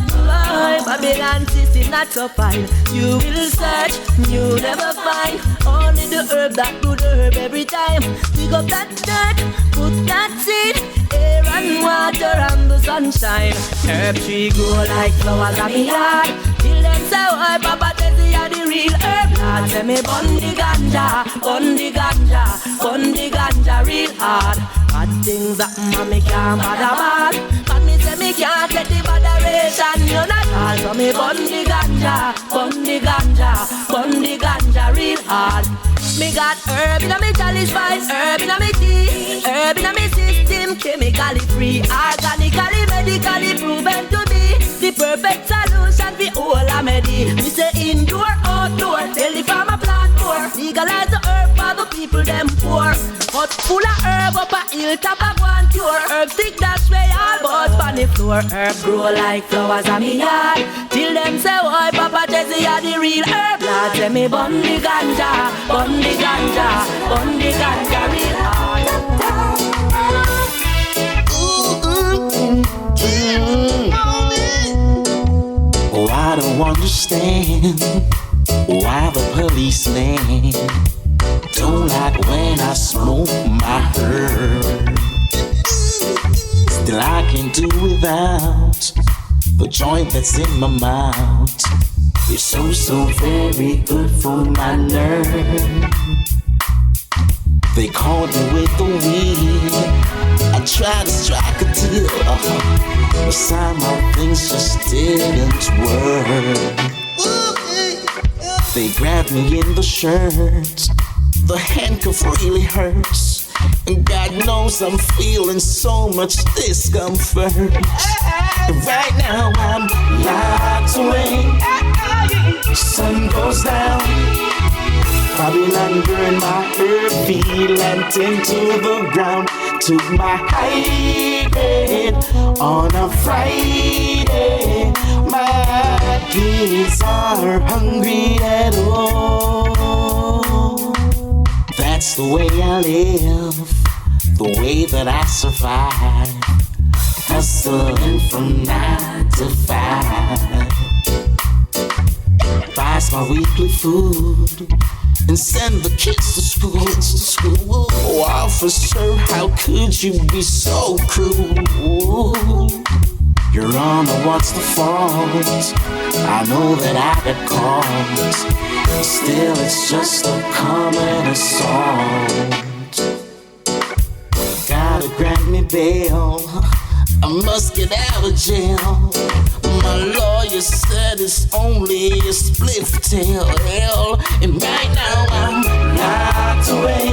Babylon system not so fine. You will search, you never find. Only the herb that good herb every time. Dig up that dirt, put that seed, air and water and the sunshine. Herb tree grow like flowers on me yard. Till them say, oh, Papa Chezidek are the real herb. Lord say me bun the ganja, bun the ganja, bun the ganja real hard. Bad things happen and me can't bother ball. And me say me can't take the botheration none at all. So me bun the ganja, bun the ganja, bun the ganja real hard. Me got herb in a me chalice vibes, herb in a me tea, herb in a me system, chemically free, organically, medically proven to be the perfect solution for all a medi. Me say indoor, outdoor, tell the farmer plant more. Legalize the herb for the people them poor. But full of herb up a hilltop of one cure. Herb stick that's way all but on the floor. Herb grow like flowers on me yard. Till them say, oh, Papa Chezidek are the real herb. Lord say me bun the ganja, bun the ganja, bun the ganja real hard. Oh, I don't understand why the policeman don't like when I smoke my herb. Still I can do without the joint that's in my mouth. It's so very good for my nerve. They caught me with the weed. I tried to strike a deal, but somehow things just didn't work. They grabbed me in the shirt. The handcuff really hurts, and God knows I'm feeling so much discomfort. Right now I'm locked away. Sun goes down. Babylon burned my herb field and into the ground. Took my high grade on a Friday. My kids are hungry at home. That's the way I live, the way that I survive. Hustling from 9 to 5. Buys my weekly food and send the kids to school. Oh, officer, how could you be so cruel? Your Honor, what's the fault? I know that I got caught. Still, it's just a common assault. Gotta grant me bail. I must get out of jail. My lawyer said it's only a spliff tail. Hell, and right now I'm locked away.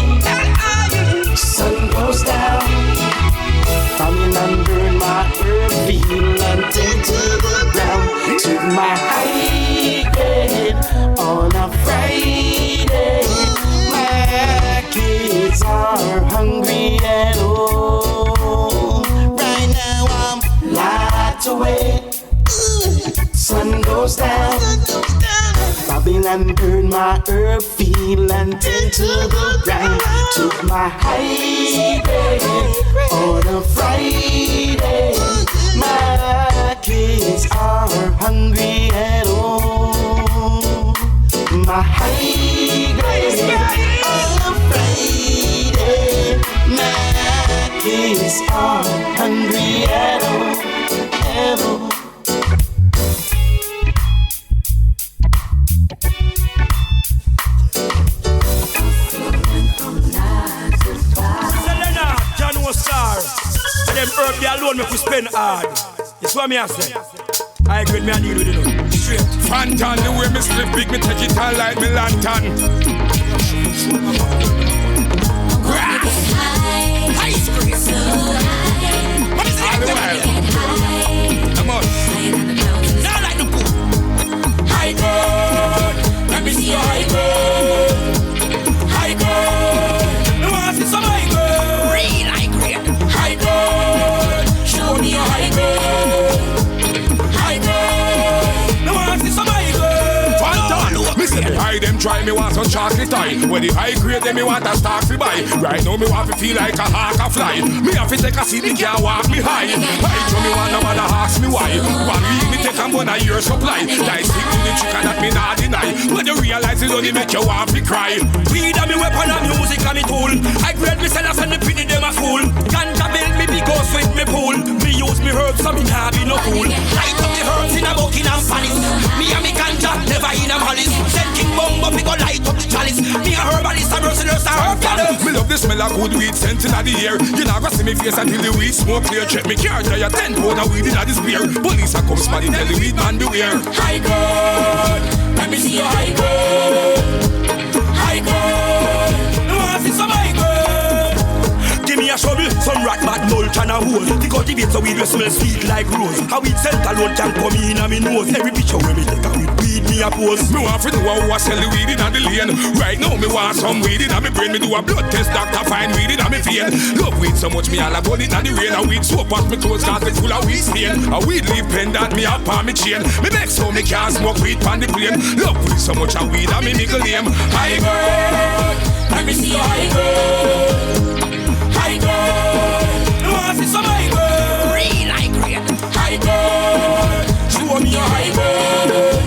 Sun goes down. Coming under my herb field and into the ground. Took my high grade on a Friday. My kids are hungry at home. Right now I'm locked away. Sun goes down. Babylon burned my herb field and into the ground. Took my high grade on a Friday. My kids are hungry at home. My high grade on a Friday. My kids are hungry at home. Them herb they alone make we spend hard. what me I say. I agree, me I deal with it now. Straight. Fantan, the way me slip big, me take it all like me lantern. High, so high. What is it? Get high. Come on. Not like the pool. High God, let me see your high God. High God, You want to see some high girl? Real high grade. high God, Show me your high grade. high God. You want to see some high girl? Fantan, me say the high them try me want some chocolate tie. When the high grade them me want a stock to buy. Right now me want to feel like a hawk a fly. Me have to take a seat, me can't walk me high. High to me want no matter ask me why. 1 week me take and burn a year supply. Like stick to the chicken that me not deny. When you realize it only make you want to cry. Weed and me weapon and music and me tool. I grade me sellers and me pity them a fool. Ganja build me big house with me pool. Me use me herbs so me nah be no fool. Light up the herbs in a Buckingham Palace. Me and me ganja never in a malice. Send King Bumbo fi go light up the chalice. Me a herbalist a merciless a herb gatherer. Me love the smell of good weed scent in the air. You not gonna see me face until the weed smoke clear. Check me car tell you 10 pound of weed in this beer. Police a come spot it tell the weed man beware. High God, let me see your high God. High God. You want to see some high girl? Give me a shovel, some rat bat mulch and a hole. The cultivate so weed will smell sweet like rose. How weed scent alone can come in a me nose. Every picture where me take a weed me a pose. Me want to know who a sell the weed in the lane. Right now me want some weed in my brain. Me do a blood test, doctor find weed in my vein. Love weed so much me all about it in the rain. A weed soap off me clothes cause me full of weed stain. A weed leaf pendant me up on me chain. Me make so me can't smoke weed on the plane. Love weed so much a weed and me middle name. High God, let me see your high God. High God, you want to see some high girl? Real high grade. high God, Show me your high girl.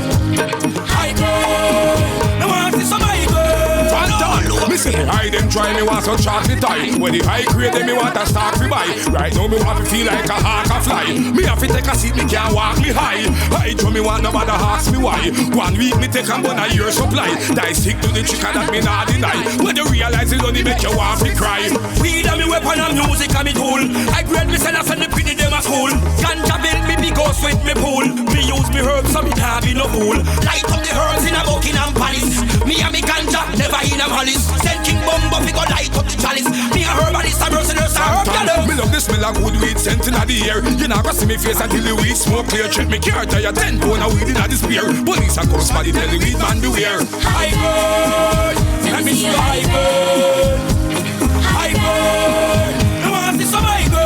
high God. You want to see some high girl? Fantan, me say the high them try me want some chocolate tie. When the high grade them me want a stock to buy. Right now me want to feel like a hawk a fly. Me have to take a seat, me can't walk me high. High to me want nobody ask me why. 1 week me take and burn a year supply. Die stick to the chicken that me not deny. When you realize it only make you want to cry. Weed and me weapon and music and me tool. I grade me sellers and me pity them a school. Ganja build me big house with me pool. Me use me herbs so me nah be no fool. Light up the herbs in a Buckingham Palace. Me and me ganja never in a malice. Send King Bumbo fi go light up the chalice. Me a herbalist a merciless a herb gatherer. Me love the smell of good weed scent in the air. You not gonna see me face until the weed smoke clear. Check me car tell you 10 pound of weed in this beer. Police a come spot it tell the weed man beware. High God, let me see your high God. High God, you want to see some high God?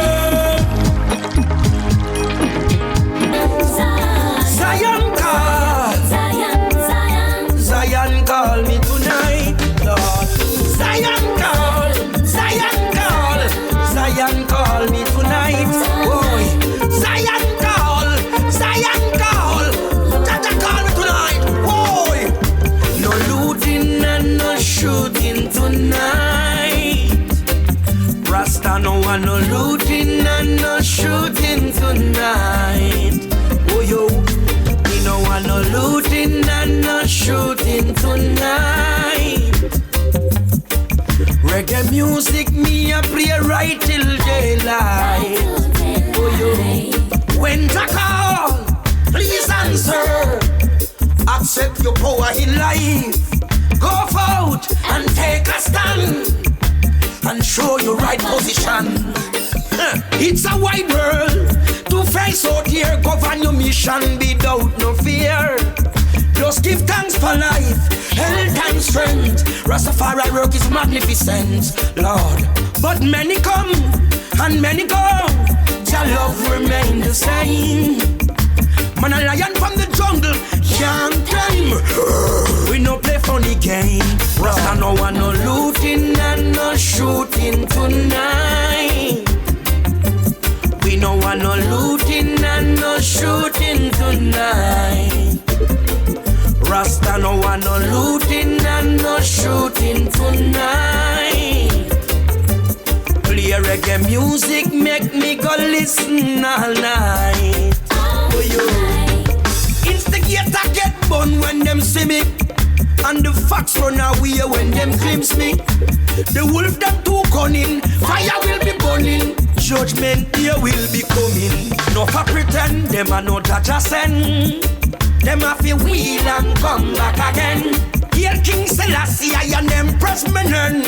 Zion call, Zion call me tonight, Lord. Zion call, Zion call me tonight, boy. Zion call, Jaja call me tonight, boy. No looting and no shooting tonight. Rasta no one no looting and no shooting tonight. Oh yo, we no want no looting and no shooting tonight. Reggae music me a play right till daylight. Oh yo, when I call, please answer. Accept your power in life. Go out and take a stand and show your right position. It's a wide world to face out here. Govern your mission without no fear. Just give thanks for life, health and strength. Rastafari work is magnificent, Lord. But many come and many go. Your love remain the same. Man a lion from the jungle, young time. We no play funny game. Rasta no one no looting and no shooting tonight. We no want no looting and no shooting tonight. Rasta no want no looting and no shooting tonight. Play reggae music, make me go listen all night. Oh yo, instigator get bun when them see me, and the fox run away when them glimpse me. The wolf them too cunning, fire will be burning. judgment day will be coming. No for pretend, them a no judge a send. Them a fi wheel and come back again. Hail King Selassie and Empress Menen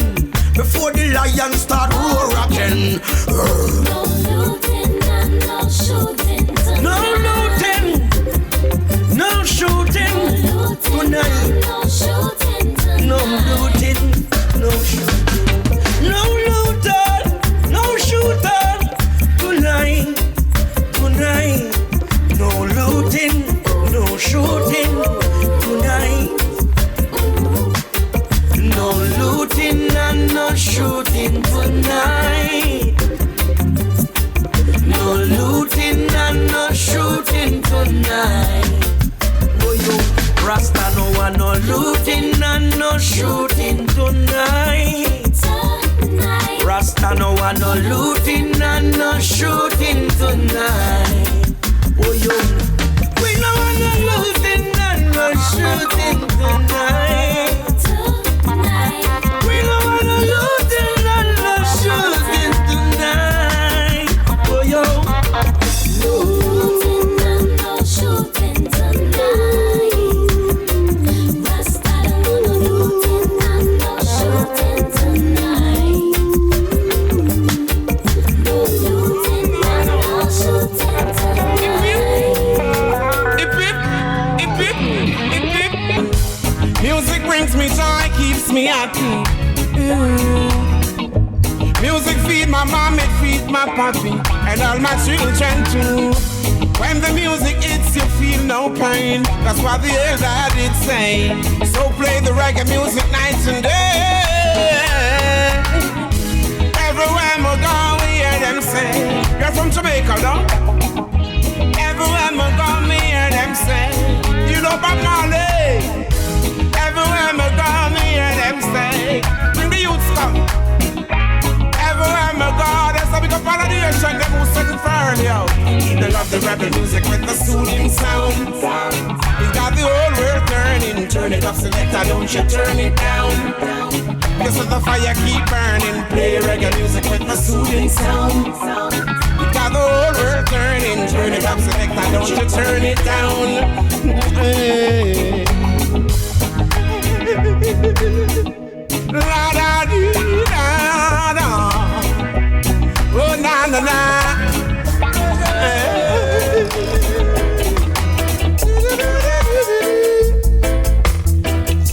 before the lions start roar again. No looting and no shooting tonight. No looting, no shooting tonight. No shooting tonight. No looting, no shooting. No looting, no shooting tonight. Tonight. No looting, no shooting tonight. No looting and no shooting tonight. No looting and no shooting tonight. Oh yo, Rasta no one no looting and no shooting tonight. Rasta no one no looting and no shooting tonight. Oh yo, we no want no looting and no shooting tonight. We no want no looting and no shooting tonight. Oh yo, no looting and no shooting tonight. Rasta no looting and no shooting tonight. No looting and no shooting tonight. Music brings me joy, keeps me happy. Music feed my mom, it feed my papi, and all my children too. When the music hits, you feel no pain. That's what the elder did say. So play the reggae music night and day. Everywhere we go, we hear them say. You're from Jamaica, no? Everywhere we go, we hear them say. You know Bob Marley. Everywhere we go, we hear them say. Bring the youths come. Everywhere we go, there's a big up on the ocean. Them who set it for early out. They love the rebel music with the soothing sound. You got the whole world turning. Turn it up, selector, don't you turn it down. This is the fire keep burning. Play reggae music with the soothing sound. You got the whole world turning. Turn it up, selector, don't you turn it down. La da dee da da. Oh na na na.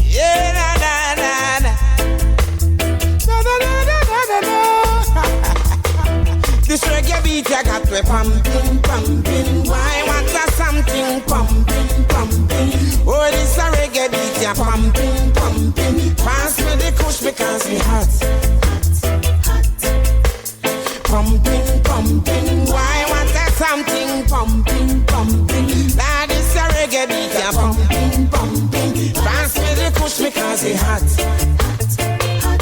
Yeah na na na na. Da da da da da da. This reggae beat I got me pumping, pumping. Why want something pumping, pumping? Oh, this a reggae beat ya pumping, pumping. Pass me the kush because it hot, hot, hot. Pumping, pumping. Why want something pumping, pumping? Now this a reggae beat ya pumping, pumping. Pass me the kush because it hot, hot, hot.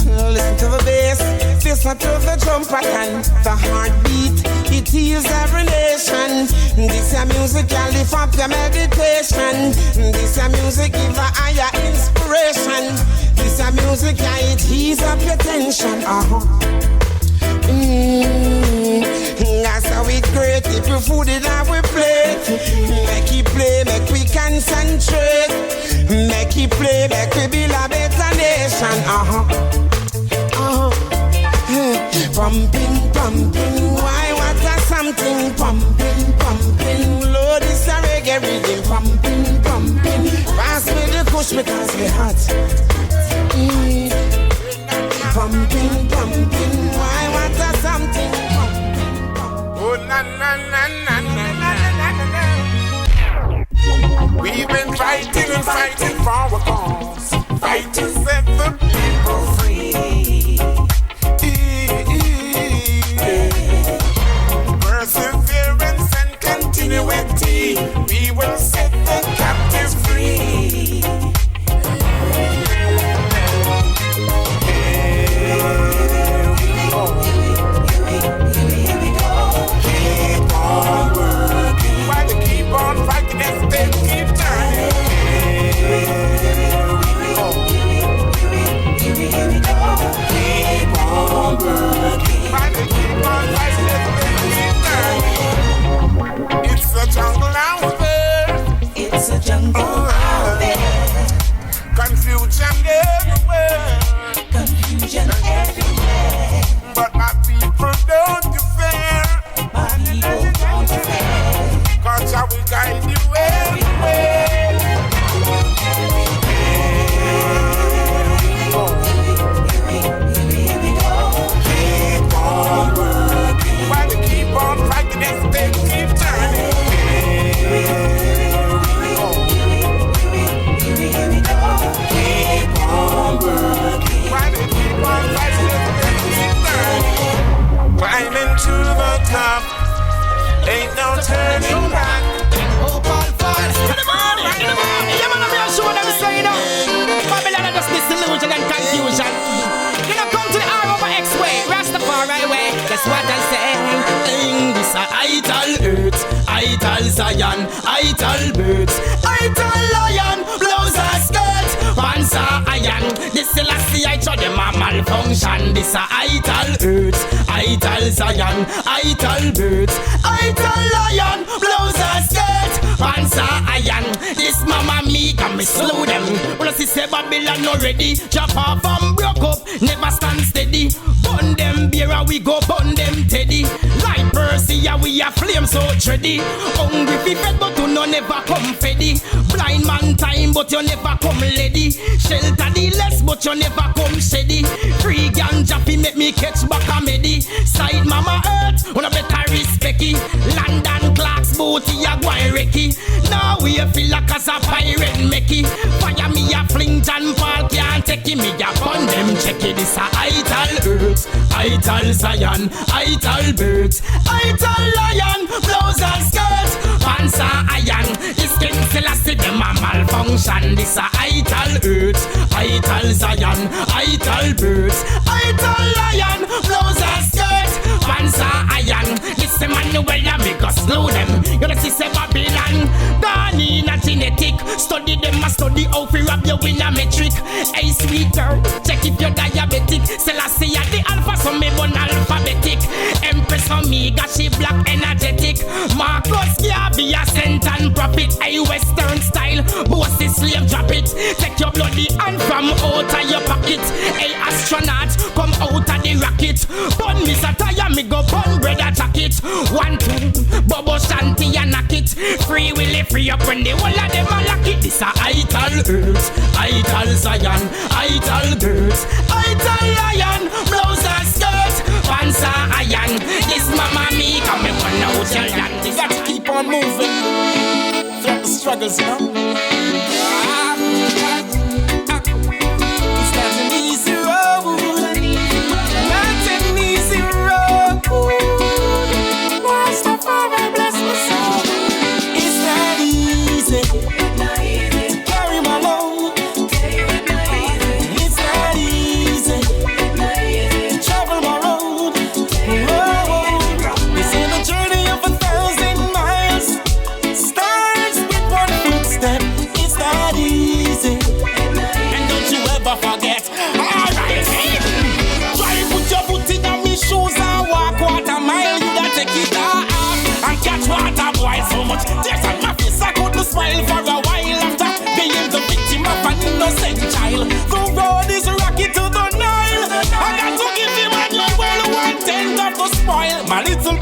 Listen to the bass, listen to the drum pattern, the heartbeat. It heals every nation. This a music can lift up your meditation. This a music give a higher inspiration. This a music can it ease up your tension. That's how it great. If you food it out we plate. Make it play, make we concentrate. Make it play, make we build a better nation. Pumping, pumping, why what something pumping, pumping. Lord, it's a reggae rhythm, pumping, pumping. Pass me the kush because we hot. Pumping, pumping, why what something pumping, pumping. Oh na na na na na na na. We've been fighting and fighting for our cause, fight to set the people free. Perseverance and continuity, we will set the captives free. Keep on working, while they keep on fighting, they keep turning. Zion, idle birds, idle lion, blouse and skirt, pants are iron. This Selassie I told them a malfunction. This a idle earth, idle Zion, idle birds, idle lion, blouse and skirt, pants are iron. This mama me can me slow them. When I see Babylon not ready, chop off and broke up, never stand steady. Burn them beer and we go burn them teddy. Like Percy and we a flame so dready. Hungry fi fed but you no never come feddy. Blind man time but you never come lady. Shelter the less but you never come shady. Free ganja fi make me catch back a medi. Side mama earth, una better respect it. London Clark's booty a guay wrecky. Now we feel like as a pirate mecky. Fire me a fling John Paul can't take it. Me a burn them check it. This a idle earth, idle Zion, idle birds, idle lion, blouse and skirt, pants are iron. This King Selassie them a malfunction. This a idle earth, idle Zion, idle birds, idle lion, blouse and skirt, pants are iron. This Emmanuel a make us slow them. You know see Babylon, gone in a genetic. Study them a study how fi rob you in a metric. Hey sweet girl, check if you're diabetic. Selassie a the alpha, so me born alphabetic. Empress Omega, she black energetic. Marcus Garvey a saint and prophet. A western style, bossy slave drop it. Take your bloody hand from out of your pocket. A astronaut, come out of the rocket. Bun me satire, me go bun bread a jacket. 1, 2, Bobo Shanti and knock it. Free will free up when the whole of them a lock it. This a idle earth, idle Zion, idle birds, idle lion, blouse and skirt, pants are iron. This mama me come me one out your land. You got to keep on moving through the struggles, you know. It's not an easy road, not an easy road. Rastafari bless my soul. It's not easy to carry my load. It's not easy to travel my road. It's in a journey of 1,000 miles. Starts with one footstep. It's not easy. And don't you ever forget. Alright, try to put your foot in my shoes and walk quarter mile. You gotta take it off and catch water boy so much. There's a my face I couldn't smile for a while after being the victim of an innocent child. The road is rocky to the Nile. I got to give him a new well 1/10 of the spoil. My little